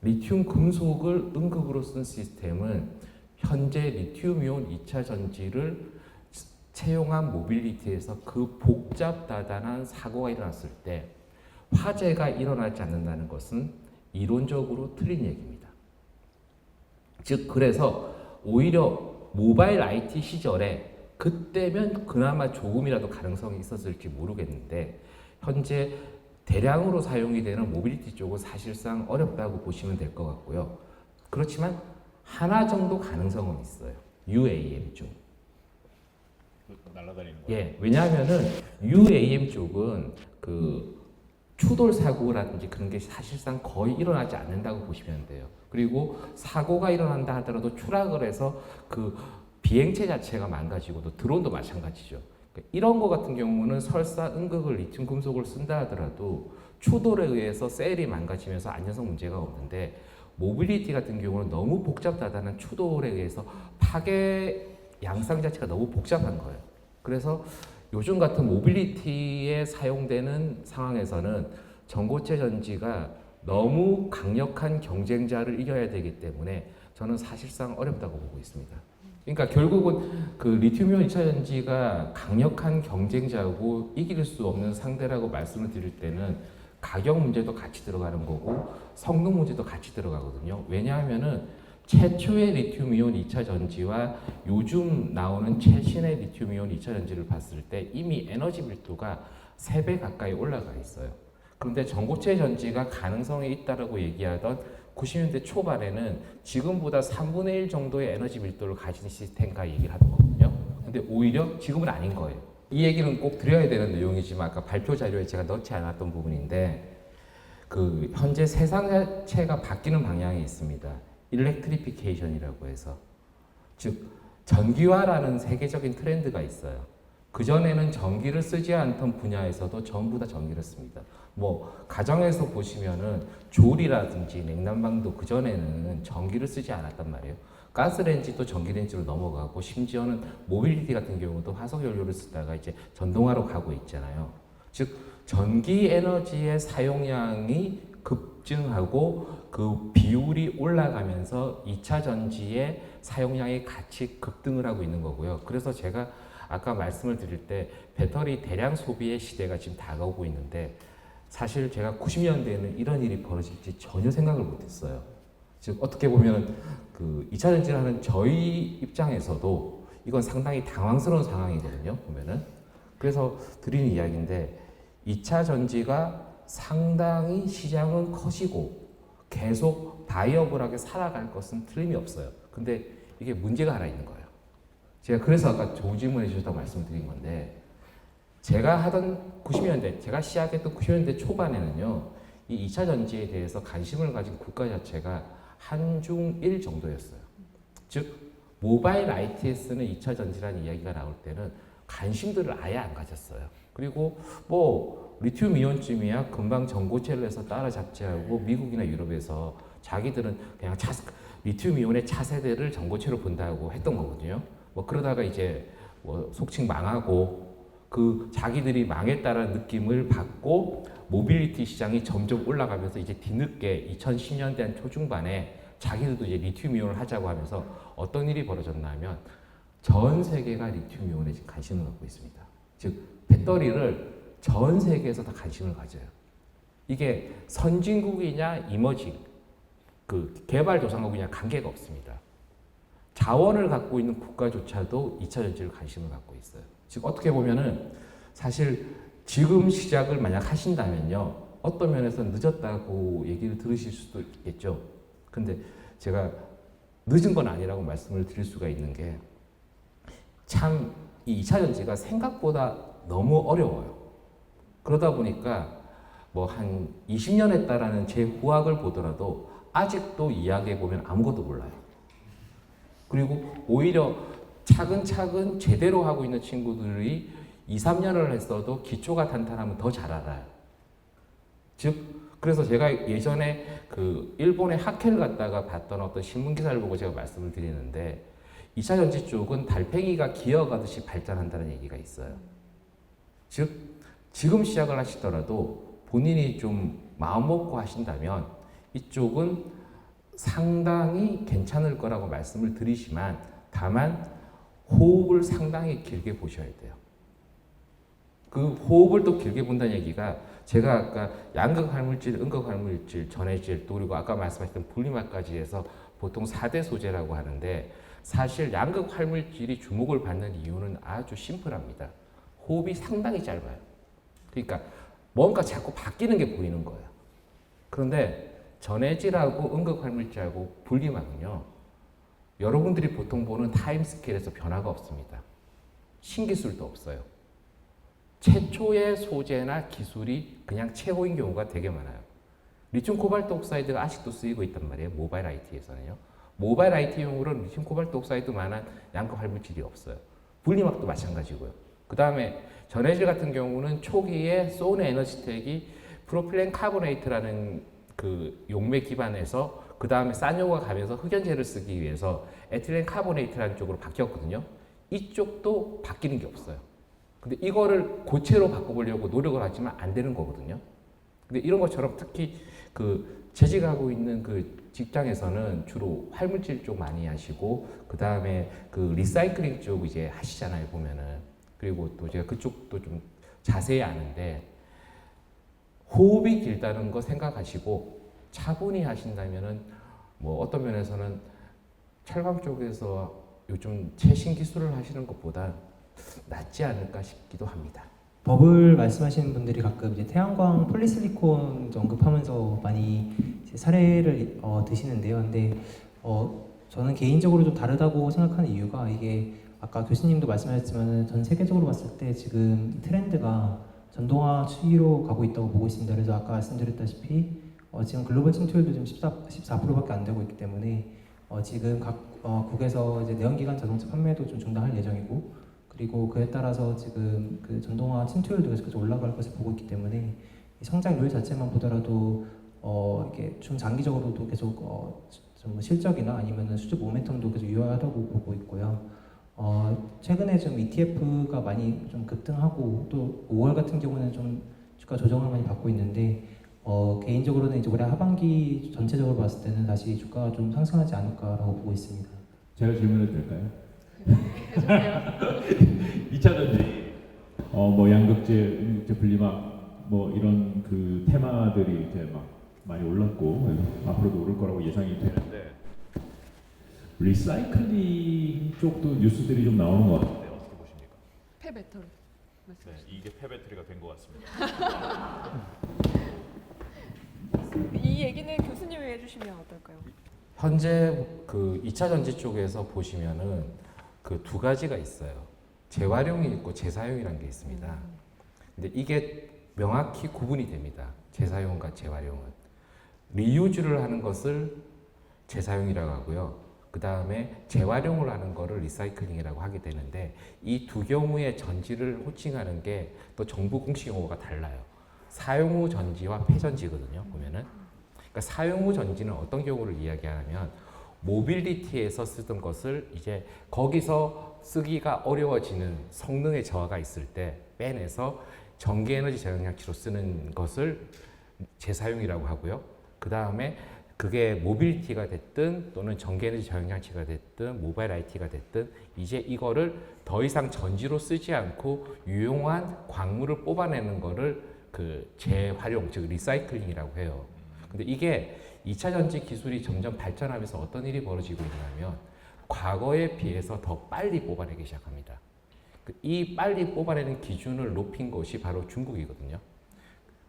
리튬 금속을 응급으로 쓴 시스템은 현재 리튬이온 2차 전지를 채용한 모빌리티에서 그 복잡다단한 사고가 일어났을 때 화재가 일어나지 않는다는 것은 이론적으로 틀린 얘기입니다. 즉 그래서 오히려 모바일 IT 시절에 그때면 그나마 조금이라도 가능성이 있었을지 모르겠는데 현재 대량으로 사용이 되는 모빌리티 쪽은 사실상 어렵다고 보시면 될 것 같고요. 그렇지만 하나 정도 가능성은 있어요. UAM 쪽. 날아다니는 거예요. 예, 왜냐하면은 UAM 쪽은 그 추돌 사고라든지 그런 게 사실상 거의 일어나지 않는다고 보시면 돼요. 그리고 사고가 일어난다 하더라도 추락을 해서 그 비행체 자체가 망가지고 또 드론도 마찬가지죠. 그러니까 이런 거 같은 경우는 설사 응급을 리튬 금속을 쓴다 하더라도 추돌에 의해서 셀이 망가지면서 안전성 문제가 없는데 모빌리티 같은 경우는 너무 복잡하다는 추돌에 의해서 파괴 양상 자체가 너무 복잡한 거예요. 그래서 요즘 같은 모빌리티에 사용되는 상황에서는 전고체 전지가 너무 강력한 경쟁자를 이겨야 되기 때문에 저는 사실상 어렵다고 보고 있습니다. 그러니까 결국은 그 리튬이온 2차 전지가 강력한 경쟁자고 이길 수 없는 상대라고 말씀을 드릴 때는 가격 문제도 같이 들어가는 거고 성능 문제도 같이 들어가거든요. 왜냐하면은 최초의 리튬이온 2차 전지와 요즘 나오는 최신의 리튬이온 2차 전지를 봤을 때 이미 에너지 밀도가 3배 가까이 올라가 있어요. 그런데 전고체 전지가 가능성이 있다라고 얘기하던 90년대 초반에는 지금보다 3분의 1 정도의 에너지 밀도를 가진 시스템과 얘기를 하던 거거든요. 근데 오히려 지금은 아닌 거예요. 이 얘기는 꼭 드려야 되는 내용이지만 아까 발표 자료에 제가 넣지 않았던 부분인데 그 현재 세상 자체가 바뀌는 방향이 있습니다. 일렉트리피케이션이라고 해서 즉 전기화라는 세계적인 트렌드가 있어요. 그전에는 전기를 쓰지 않던 분야에서도 전부 다 전기를 씁니다. 뭐 가정에서 보시면은 조리라든지 냉난방도 그전에는 전기를 쓰지 않았단 말이에요. 가스레인지도 전기레인지로 넘어가고 심지어는 모빌리티 같은 경우도 화석연료를 쓰다가 이제 전동화로 가고 있잖아요. 즉 전기 에너지의 사용량이 급증하고 그 비율이 올라가면서 2차 전지의 사용량이 같이 급등을 하고 있는 거고요. 그래서 제가 아까 말씀을 드릴 때 배터리 대량 소비의 시대가 지금 다가오고 있는데 사실 제가 90년대에는 이런 일이 벌어질지 전혀 생각을 못했어요. 즉 어떻게 보면 그 2차 전지를 하는 저희 입장에서도 이건 상당히 당황스러운 상황이거든요. 보면은 그래서 드리는 이야기인데 2차 전지가 상당히 시장은 커지고 계속 바이어블하게 살아갈 것은 틀림이 없어요. 근데 이게 문제가 하나 있는 거예요. 제가 그래서 아까 좋은 질문 해주셨다고 말씀드린 건데 제가 하던 90년대, 제가 시작했던 90년대 초반에는요 이 2차 전지에 대해서 관심을 가진 국가 자체가 한중일 정도였어요. 즉 모바일 IT에 쓰는 2차 전지라는 이야기가 나올 때는 관심들을 아예 안 가졌어요. 그리고 뭐 리튬 이온쯤이야 금방 전고체를 해서 따라잡지 하고 미국이나 유럽에서 자기들은 그냥 리튬 이온의 차세대를 전고체로 본다고 했던 거거든요. 뭐 그러다가 이제 뭐 속칭 망하고 그 자기들이 망했다라는 느낌을 받고 모빌리티 시장이 점점 올라가면서 이제 뒤늦게 2010년대 한 초중반에 자기들도 이제 리튬 이온을 하자고 하면서 어떤 일이 벌어졌냐면 전 세계가 리튬 이온에 지금 관심을 갖고 있습니다. 즉 배터리를 전 세계에서 다 관심을 가져요. 이게 선진국이냐 이머징 그 개발도상국이냐 관계가 없습니다. 자원을 갖고 있는 국가조차도 2차 전지를 관심을 갖고 있어요. 즉 어떻게 보면은 사실 지금 시작을 만약 하신다면요 어떤 면에서 늦었다고 얘기를 들으실 수도 있겠죠. 근데 제가 늦은 건 아니라고 말씀을 드릴 수가 있는 게 참 이 2차 전지가 생각보다 너무 어려워요. 그러다 보니까 뭐 한 20년 했다라는 제 후학을 보더라도 아직도 이야기해 보면 아무것도 몰라요. 그리고 오히려 차근차근 제대로 하고 있는 친구들이 2, 3년을 했어도 기초가 탄탄하면 더 잘 알아요. 즉, 그래서 제가 예전에 그 일본의 학회를 갔다가 봤던 어떤 신문 기사를 보고 제가 말씀을 드리는데 2차 전지 쪽은 달팽이가 기어가듯이 발전한다는 얘기가 있어요. 즉, 지금 시작을 하시더라도 본인이 좀 마음 먹고 하신다면 이쪽은 상당히 괜찮을 거라고 말씀을 드리지만 다만 호흡을 상당히 길게 보셔야 돼요. 그 호흡을 또 길게 본다는 얘기가 제가 아까 양극화물질, 음극화물질, 전해질 또 그리고 아까 말씀하셨던 분리막까지 해서 보통 4대 소재라고 하는데 사실 양극화물질이 주목을 받는 이유는 아주 심플합니다. 호흡이 상당히 짧아요. 그러니까 뭔가 자꾸 바뀌는 게 보이는 거예요. 그런데 전해질하고 음극화물질하고 분리막은요. 여러분들이 보통 보는 타임 스케일에서 변화가 없습니다. 신기술도 없어요. 최초의 소재나 기술이 그냥 최고인 경우가 되게 많아요. 리튬 코발트 옥사이드가 아직도 쓰이고 있단 말이에요. 모바일 IT에서는요. 모바일 IT용으로는 리튬 코발트 옥사이드만한 양극화물질이 없어요. 분리막도 마찬가지고요. 그 다음에 전해질 같은 경우는 초기에 소운 에너지텍이 프로필렌 카보네이트라는 그 용매 기반에서 그 다음에 산요가 가면서 흑연제를 쓰기 위해서 에틸렌 카보네이트라는 쪽으로 바뀌었거든요. 이쪽도 바뀌는 게 없어요. 근데 이거를 고체로 바꿔보려고 노력을 하지만 안 되는 거거든요. 근데 이런 것처럼 특히 그 재직하고 있는 그 직장에서는 주로 활물질 쪽 많이 하시고 그 다음에 그 리사이클링 쪽 이제 하시잖아요 보면은. 그리고 또 제가 그쪽도 좀 자세히 아는데 호흡이 길다는 거 생각하시고 차분히 하신다면은 뭐 어떤 면에서는 철강 쪽에서 요즘 최신 기술을 하시는 것보다 낫지 않을까 싶기도 합니다. 버블 말씀하시는 분들이 가끔 이제 태양광 폴리실리콘 언급하면서 많이 이제 사례를 드시는데요. 근데 저는 개인적으로 좀 다르다고 생각하는 이유가 이게 아까 교수님도 말씀하셨지만 전 세계적으로 봤을 때 지금 트렌드가 전동화 추이로 가고 있다고 보고 있습니다. 그래서 아까 말씀드렸다시피 지금 글로벌 침투율도 지금 14%밖에 안 되고 있기 때문에 지금 각 국에서 이제 내연기관 자동차 판매도 좀 중단할 예정이고 그리고 그에 따라서 지금 그 전동화 침투율도 계속해서 올라갈 것을 보고 있기 때문에 이 성장률 자체만 보더라도 이게 중장기적으로도 계속 좀 실적이나 아니면은 수주 모멘텀도 계속 유효하다고 보고 있고요. 최근에 좀 ETF가 많이 좀 급등하고 또 5월 같은 경우는 좀 주가 조정을 많이 받고 있는데 개인적으로는 이제 올해 하반기 전체적으로 봤을 때는 다시 주가가 좀 상승하지 않을까라고 보고 있습니다. 제가 질문해도 될까요? 해주세요. 2차 전지, 뭐 양극재, 음극재 분리막 뭐 이런 그 테마들이 이제 막 많이 올랐고 앞으로도 오를 거라고 예상이 되는데 리사이클링 쪽도 뉴스들이 좀 나오는 것 같은데 어떻게 보십니까? 폐배터리. 네, 이게 폐배터리가 된 것 같습니다. 이 얘기는 교수님이 해주시면 어떨까요? 현재 그 2차 전지 쪽에서 보시면은 그 두 가지가 있어요. 재활용이 있고 재사용이라는 게 있습니다. 근데 이게 명확히 구분이 됩니다. 재사용과 재활용은. 리유즈를 하는 것을 재사용이라고 하고요. 그 다음에 재활용을 하는 거를 리사이클링이라고 하게 되는데 이 두 경우의 전지를 호칭하는 게 또 정부 공식 용어가 달라요. 사용 후 전지와 폐전지거든요. 보면은. 그러니까 사용 후 전지는 어떤 경우를 이야기하냐면 모빌리티에서 쓰던 것을 이제 거기서 쓰기가 어려워지는 성능의 저하가 있을 때 빼내서 전기에너지 저장장치로 쓰는 것을 재사용이라고 하고요. 그 다음에 그게 모빌리티가 됐든 또는 전기에너지 저장장치가 됐든 모바일 IT가 됐든 이제 이거를 더 이상 전지로 쓰지 않고 유용한 광물을 뽑아내는 거를 그 재활용, 즉 리사이클링이라고 해요. 근데 이게 2차 전지 기술이 점점 발전하면서 어떤 일이 벌어지고 있냐면 과거에 비해서 더 빨리 뽑아내기 시작합니다. 이 빨리 뽑아내는 기준을 높인 것이 바로 중국이거든요.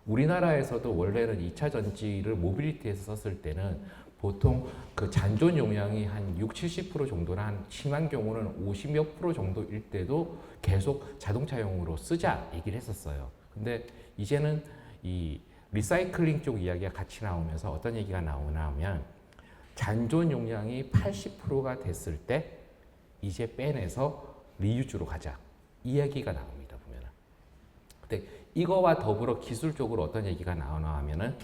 우리나라에서도 원래는 2차 전지를 모빌리티에서 썼을 때는 보통 그 잔존 용량이 한 60~70% 정도나 한 심한 경우는 50몇 % 정도일 때도 계속 자동차용으로 쓰자 얘기를 했었어요. 근데 이제는 이 리사이클링 쪽 이야기가 같이 나오면서 어떤 얘기가 나오나 하면 잔존 용량이 80%가 됐을 때 이제 빼내서 리유즈로 가자 이 얘기가 나옵니다. 보면은. 근데 이거와 더불어 기술적으로 어떤 얘기가 나오나 하면은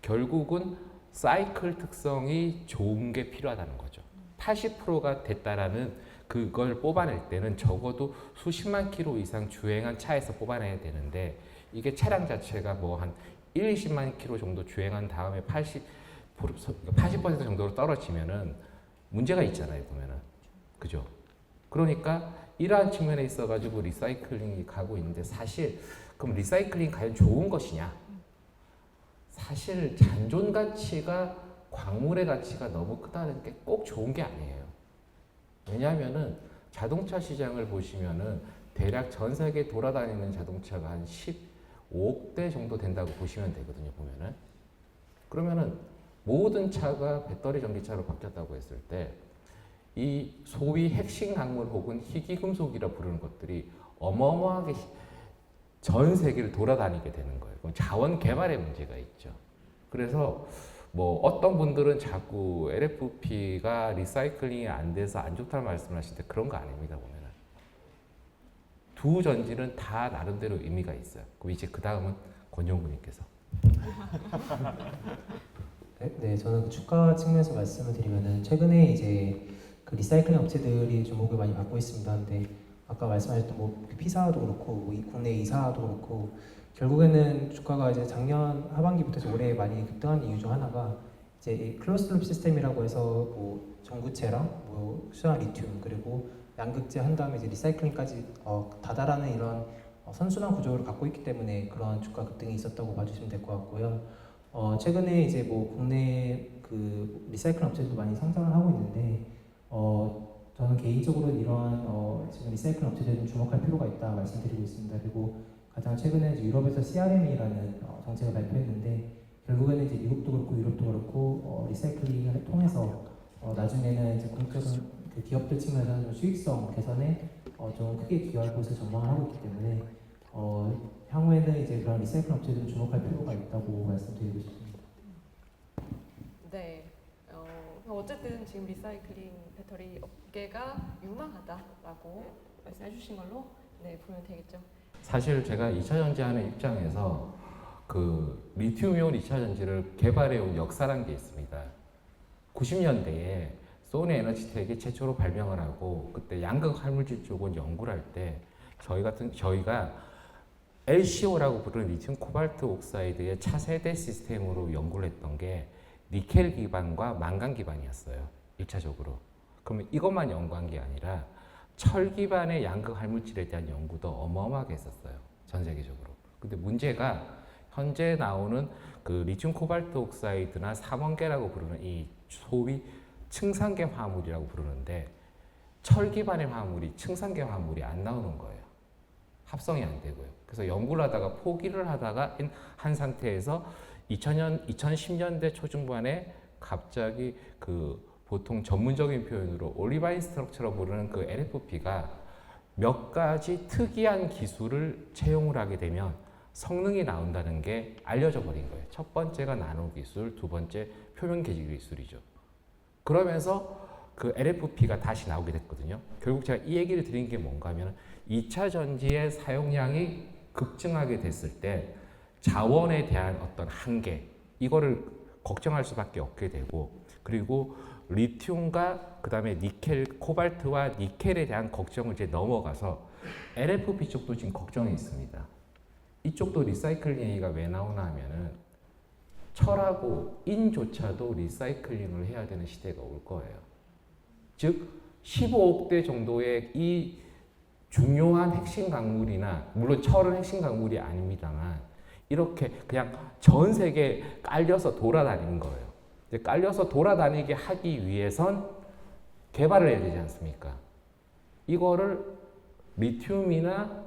결국은 사이클 특성이 좋은 게 필요하다는 거죠. 80%가 됐다라는 그걸 뽑아낼 때는 적어도 수십만 킬로 이상 주행한 차에서 뽑아내야 되는데 이게 차량 자체가 뭐 한 1, 20만 킬로 정도 주행한 다음에 80% 정도로 떨어지면은 문제가 있잖아요, 보면은. 그죠? 그러니까 이러한 측면에 있어가지고 리사이클링이 가고 있는데 사실 그럼 리사이클링 과연 좋은 것이냐? 사실 잔존 가치가 광물의 가치가 너무 크다는 게 꼭 좋은 게 아니에요. 왜냐하면은 자동차 시장을 보시면은 대략 전 세계 돌아다니는 자동차가 한 15억 대 정도 된다고 보시면 되거든요, 보면은. 그러면은 모든 차가 배터리 전기차로 바뀌었다고 했을 때 이 소위 핵심 강물 혹은 희귀금속이라 부르는 것들이 어마어마하게 전 세계를 돌아다니게 되는 거예요. 그럼 자원 개발의 문제가 있죠. 그래서 뭐 어떤 분들은 자꾸 LFP가 리사이클링이 안 돼서 안 좋다는 말씀을 하시는데 그런 거 아닙니다, 보면은. 두 전지는 다 나름대로 의미가 있어요. 그럼 이제 그 다음은 권용구님께서. 네, 저는 그 주가 측면에서 말씀을 드리면은 최근에 이제 그 리사이클링 업체들이 주목을 많이 받고 있습니다. 근데 아까 말씀하셨던 뭐 P사도 그렇고 뭐 국내 이사도 그렇고 결국에는 주가가 이제 작년 하반기부터 해서 올해 많이 급등한 이유 중 하나가 이제 이 클로즈드 룹 시스템이라고 해서 뭐 전구체랑 뭐 수산 리튬 그리고 양극재 한 다음에 이제 리사이클링까지 다다라는 이런 선순환 구조를 갖고 있기 때문에 그런 주가 급등이 있었다고 봐주시면 될 것 같고요. 최근에 이제 뭐 국내 그 리사이클 업체도 많이 성장을 하고 있는데 저는 개인적으로 이러한 지금 리사이클 업체들에 좀 주목할 필요가 있다 말씀드리고 있습니다. 그리고 가장 최근에 이제 유럽에서 CRM이라는 정책을 발표했는데 결국에는 이제 미국도 그렇고 유럽도 그렇고 리사이클링을 통해서 나중에는 이제 공적인 그 기업들 측면에서는 좀 수익성 개선에 좀 크게 기여할 것을 전망을 하고 있기 때문에 향후에는 이제 그런 리사이클 업체들은 주목할 필요가 있다고 말씀드리고 싶습니다. 네. 어쨌든 지금 리사이클링 배터리 업계가 유망하다라고 말씀해 주신 걸로 네, 보면 되겠죠. 사실 제가 2차 전지하는 입장에서 그 리튬이온 2차 전지를 개발해온 역사란 게 있습니다. 90년대에 소니 에너지텍이 최초로 발명을 하고 그때 양극 활물질 쪽은 연구를 할 때 저희가 LCO라고 부르는 리튬 코발트 옥사이드의 차세대 시스템으로 연구를 했던 게 니켈 기반과 망간 기반이었어요. 1차적으로. 그러면 이것만 연구한 게 아니라 철 기반의 양극 활물질에 대한 연구도 어마어마하게 했었어요. 전 세계적으로. 근데 문제가 현재 나오는 그 리튬 코발트 옥사이드나 삼원계라고 부르는 이 소위 층산계 화물이라고 부르는데 철 기반의 화물이 층산계 화물이 안 나오는 거예요. 합성이 안 되고요. 그래서 연구를 하다가 포기를 하다가 한 상태에서 2010년대 초중반에 갑자기 그 보통 전문적인 표현으로 올리바인 스트럭처라고 부르는 그 LFP가 몇 가지 특이한 기술을 채용을 하게 되면 성능이 나온다는 게 알려져 버린 거예요. 첫 번째가 나노 기술, 두 번째 표면 계지 기술이죠. 그러면서 그 LFP가 다시 나오게 됐거든요. 결국 제가 이 얘기를 드린 게 뭔가 하면 2차 전지의 사용량이 급증하게 됐을 때 자원에 대한 어떤 한계 이거를 걱정할 수밖에 없게 되고 그리고 리튬과 그다음에 니켈, 코발트와 니켈에 대한 걱정을 이제 넘어가서 LFP 쪽도 지금 걱정이 있습니다. 이쪽도 리사이클링 얘기가 왜 나오나 하면은 철하고 인조차도 리사이클링을 해야 되는 시대가 올 거예요. 즉 15억 대 정도의 이 중요한 핵심 강물이나 물론 철은 핵심 강물이 아닙니다만 이렇게 그냥 전 세계에 깔려서 돌아다니는 거예요. 깔려서 돌아다니게 하기 위해선 개발을 해야 되지 않습니까? 이거를 리튬이나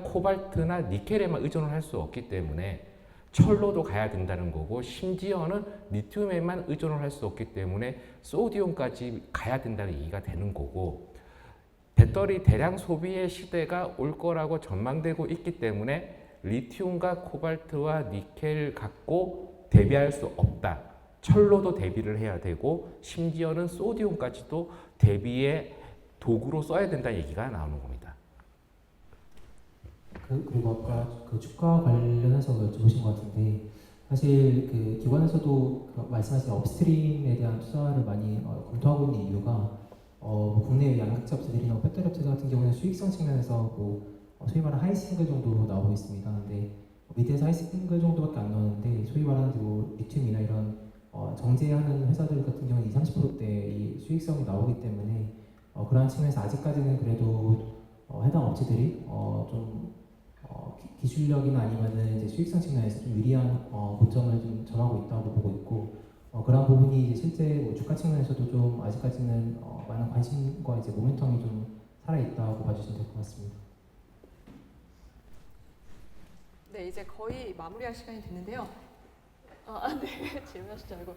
코발트나 니켈에만 의존을 할 수 없기 때문에 철로도 가야 된다는 거고 심지어는 리튬에만 의존을 할 수 없기 때문에 소디움까지 가야 된다는 얘기가 되는 거고 배터리 대량 소비의 시대가 올 거라고 전망되고 있기 때문에 리튬과 코발트와 니켈 갖고 대비할 수 없다. 철로도 대비를 해야 되고 심지어는 소디움까지도 대비의 도구로 써야 된다는 얘기가 나오는 겁니다. 그리고 아까 그 주가 관련해서 여쭤보신 것 같은데 사실 그 기관에서도 그 말씀하신 업스트림에 대한 투자를 많이 검토하고 있는 이유가 국내 양극재 업체들이나 배터리 업체들 같은 경우는 수익성 측면에서 소위 말하는 하이싱글 정도로 나오고 있습니다. 근데 미드에서 하이싱글 정도밖에 안 나오는데 소위 말하는 리튬이나 이런 정제하는 회사들 같은 경우는 20, 30%대 이 수익성이 나오기 때문에 그러한 측면에서 아직까지는 그래도 해당 업체들이 기술력이나 아니면은 이제 수익성 측면에서 좀 유리한 고점을 좀 점하고 있다고 보고 있고 그러한 부분이 이제 실제 뭐 주가 측면에서도 좀 아직까지는 많은 관심과 이제 모멘텀이 좀 살아 있다고 봐주시면 될 것 같습니다. 네, 이제 거의 마무리할 시간이 됐는데요. 네, 질문하실 줄 알고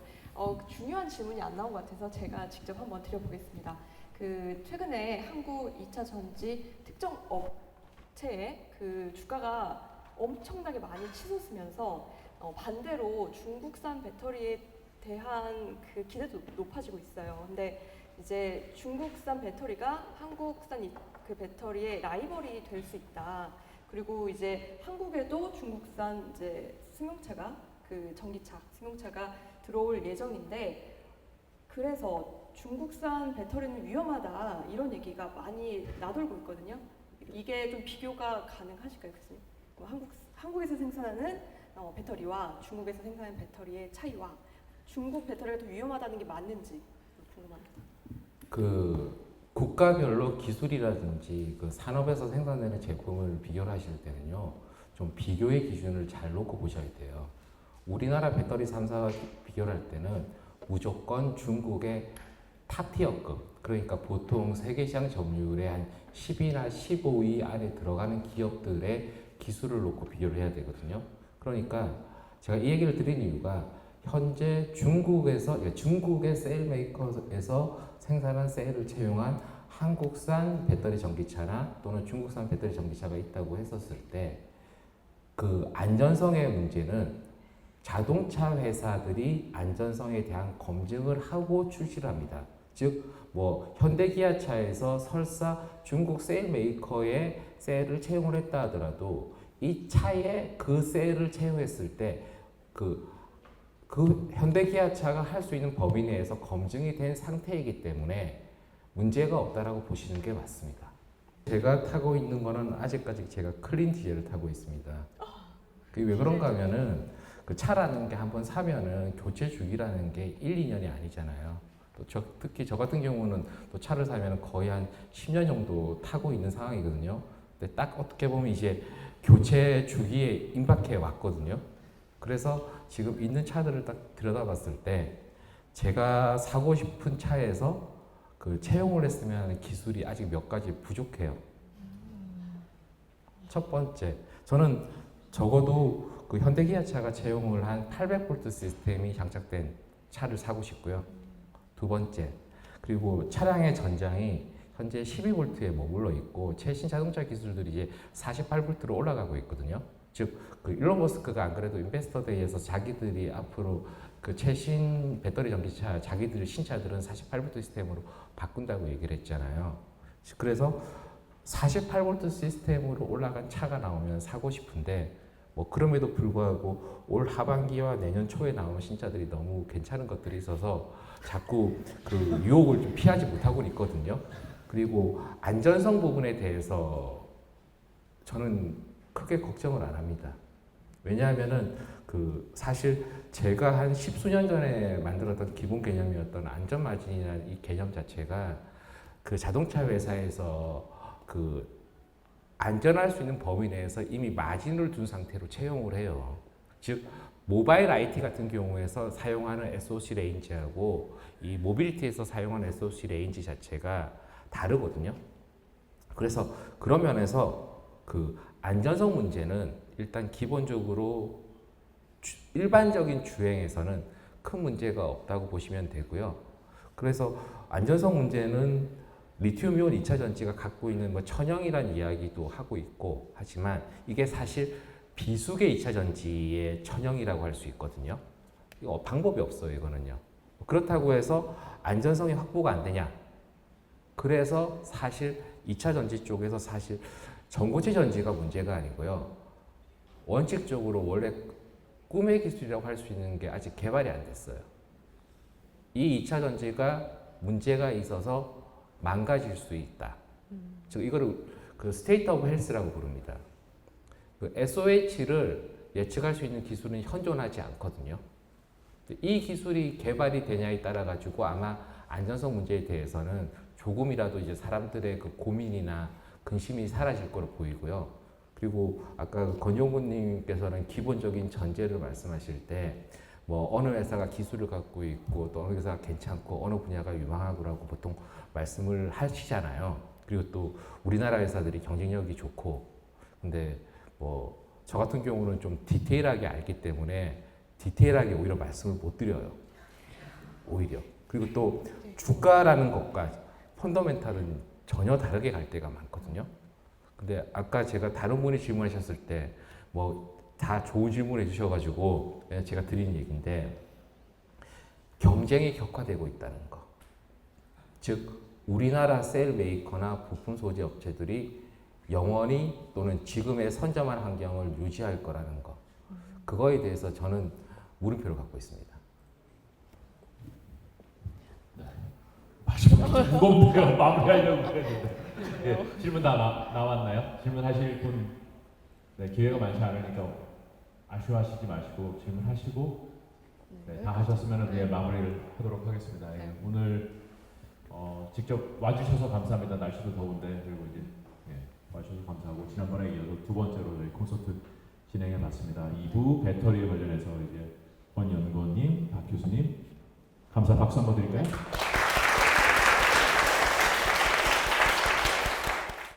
중요한 질문이 안 나온 것 같아서 제가 직접 한번 드려보겠습니다. 그 최근에 한국 2차 전지 특정 업체의 그 주가가 엄청나게 많이 치솟으면서 반대로 중국산 배터리에 대한 그 기대도 높아지고 있어요. 근데 이제 중국산 배터리가 한국산 그 배터리의 라이벌이 될 수 있다. 그리고 이제 한국에도 중국산 이제 승용차가 그 전기차, 승용차가 들어올 예정인데 그래서 중국산 배터리는 위험하다 이런 얘기가 많이 나돌고 있거든요. 이게 좀 비교가 가능하실까요, 교수님? 한국에서 생산하는 배터리와 중국에서 생산하는 배터리의 차이와 중국 배터리가 더 위험하다는 게 맞는지 궁금합니다. 그 국가별로 기술이라든지 그 산업에서 생산되는 제품을 비교를 하실 때는요, 좀 비교의 기준을 잘 놓고 보셔야 돼요. 우리나라 배터리 3사 비교를 할 때는 무조건 중국의 탑티어급, 그러니까 보통 세계시장 점유율의 한 10위나 15위 안에 들어가는 기업들의 기술을 놓고 비교를 해야 되거든요. 그러니까 제가 이 얘기를 드린 이유가 현재 중국의 셀 메이커에서 생산한 셀을 채용한 한국산 배터리 전기차나 또는 중국산 배터리 전기차가 있다고 했었을 때 그 안전성의 문제는 자동차 회사들이 안전성에 대한 검증을 하고 출시를 합니다. 즉, 뭐 현대기아차에서 설사 중국 셀 메이커의 셀을 채용을 했다 하더라도 이 차에 그 셀을 채용했을 때 그 현대기아차가 할 수 있는 범위 내에서 검증이 된 상태이기 때문에 문제가 없다라고 보시는 게 맞습니다. 제가 타고 있는 거는 아직까지 제가 클린 디젤을 타고 있습니다. 그게 왜 그런가 하면은 그 차라는 게 한번 사면은 교체 주기라는 게 1, 2년이 아니잖아요. 또 특히 저 같은 경우는 또 차를 사면 거의 한 10년 정도 타고 있는 상황이거든요. 근데 딱 어떻게 보면 이제 교체 주기에 임박해 왔거든요. 그래서 지금 있는 차들을 딱 들여다봤을 때 제가 사고 싶은 차에서 그 채용을 했으면 하는 기술이 아직 몇 가지 부족해요. 첫 번째, 저는 적어도 그 현대기아차가 채용을 한 800V 시스템이 장착된 차를 사고 싶고요. 두 번째, 그리고 차량의 전장이 현재 12V에 머물러 있고 최신 자동차 기술들이 이제 48V로 올라가고 있거든요. 즉, 그 일론 머스크가 안 그래도 인베스터 데이에서 자기들이 앞으로 그 최신 배터리 전기차 자기들 신차들은 48V 시스템으로 바꾼다고 얘기를 했잖아요. 그래서 48V 시스템으로 올라간 차가 나오면 사고 싶은데 뭐 그럼에도 불구하고 올 하반기와 내년 초에 나오는 신차들이 너무 괜찮은 것들이 있어서 자꾸 그 유혹을 좀 피하지 못하고 있거든요. 그리고 안전성 부분에 대해서 저는 크게 걱정을 안 합니다. 왜냐하면은 그 사실 제가 한 10수년 전에 만들었던 기본 개념이었던 안전마진이라는 이 개념 자체가 그 자동차 회사에서 그 안전할 수 있는 범위 내에서 이미 마진을 둔 상태로 채용을 해요. 즉 모바일 IT 같은 경우에서 사용하는 SOC 레인지하고 이 모빌리티에서 사용하는 SOC 레인지 자체가 다르거든요. 그래서 그런 면에서 그 안전성 문제는 일단 기본적으로 일반적인 주행에서는 큰 문제가 없다고 보시면 되고요. 그래서 안전성 문제는 리튬이온 2차 전지가 갖고 있는 뭐 천형이라는 이야기도 하고 있고 하지만 이게 사실 비수계 2차 전지의 천형이라고 할 수 있거든요. 이거 방법이 없어요, 이거는요. 그렇다고 해서 안전성이 확보가 안 되냐? 그래서 사실 2차 전지 쪽에서 사실 전고체 전지가 문제가 아니고요. 원칙적으로 원래 꿈의 기술이라고 할 수 있는 게 아직 개발이 안 됐어요. 이 2차 전지가 문제가 있어서 망가질 수 있다. 즉 이거를 그 스테이트 오브 헬스라고 부릅니다. 그 SOH를 예측할 수 있는 기술은 현존하지 않거든요. 이 기술이 개발이 되냐에 따라 가지고 아마 안전성 문제에 대해서는 조금이라도 이제 사람들의 그 고민이나 근심이 사라질 거로 보이고요. 그리고 아까 권용구님께서는 기본적인 전제를 말씀하실 때 뭐 어느 회사가 기술을 갖고 있고 또 어느 회사가 괜찮고 어느 분야가 유망하고라고 보통 말씀을 하시잖아요. 그리고 또 우리나라 회사들이 경쟁력이 좋고 근데 뭐 저 같은 경우는 좀 디테일하게 알기 때문에 디테일하게 오히려 말씀을 못 드려요. 오히려. 그리고 또 주가라는 것과 펀더멘탈은 전혀 다르게 갈 때가 많거든요. 근데 아까 제가 다른 분이 질문하셨을 때 뭐 다 좋은 질문을 해주셔가지고 제가 드린 얘기인데 경쟁이 격화되고 있다는 거. 즉 우리나라 셀 메이커나 부품 소재 업체들이 영원히 또는 지금의 선점한 환경을 유지할 거라는 거. 그거에 대해서 저는 물음표를 갖고 있습니다. 마지막에 무겁네요. 마무리하려고 했는데. 예, 질문 다 나왔나요? 질문하실 분 기회가 많지 않으니까 아쉬워하시지 마시고 질문하시고 다 하셨으면 예, 마무리를 하도록 하겠습니다. 예, 오늘 직접 와주셔서 감사합니다. 날씨도 더운데 그리고 이제 와주셔서 감사하고 지난번에 이어서 두 번째로 저희 콘서트 진행해봤습니다. 2부 배터리에 관련해서 이제 권 연구원님, 박 교수님 감사 박수 한번 드릴까요?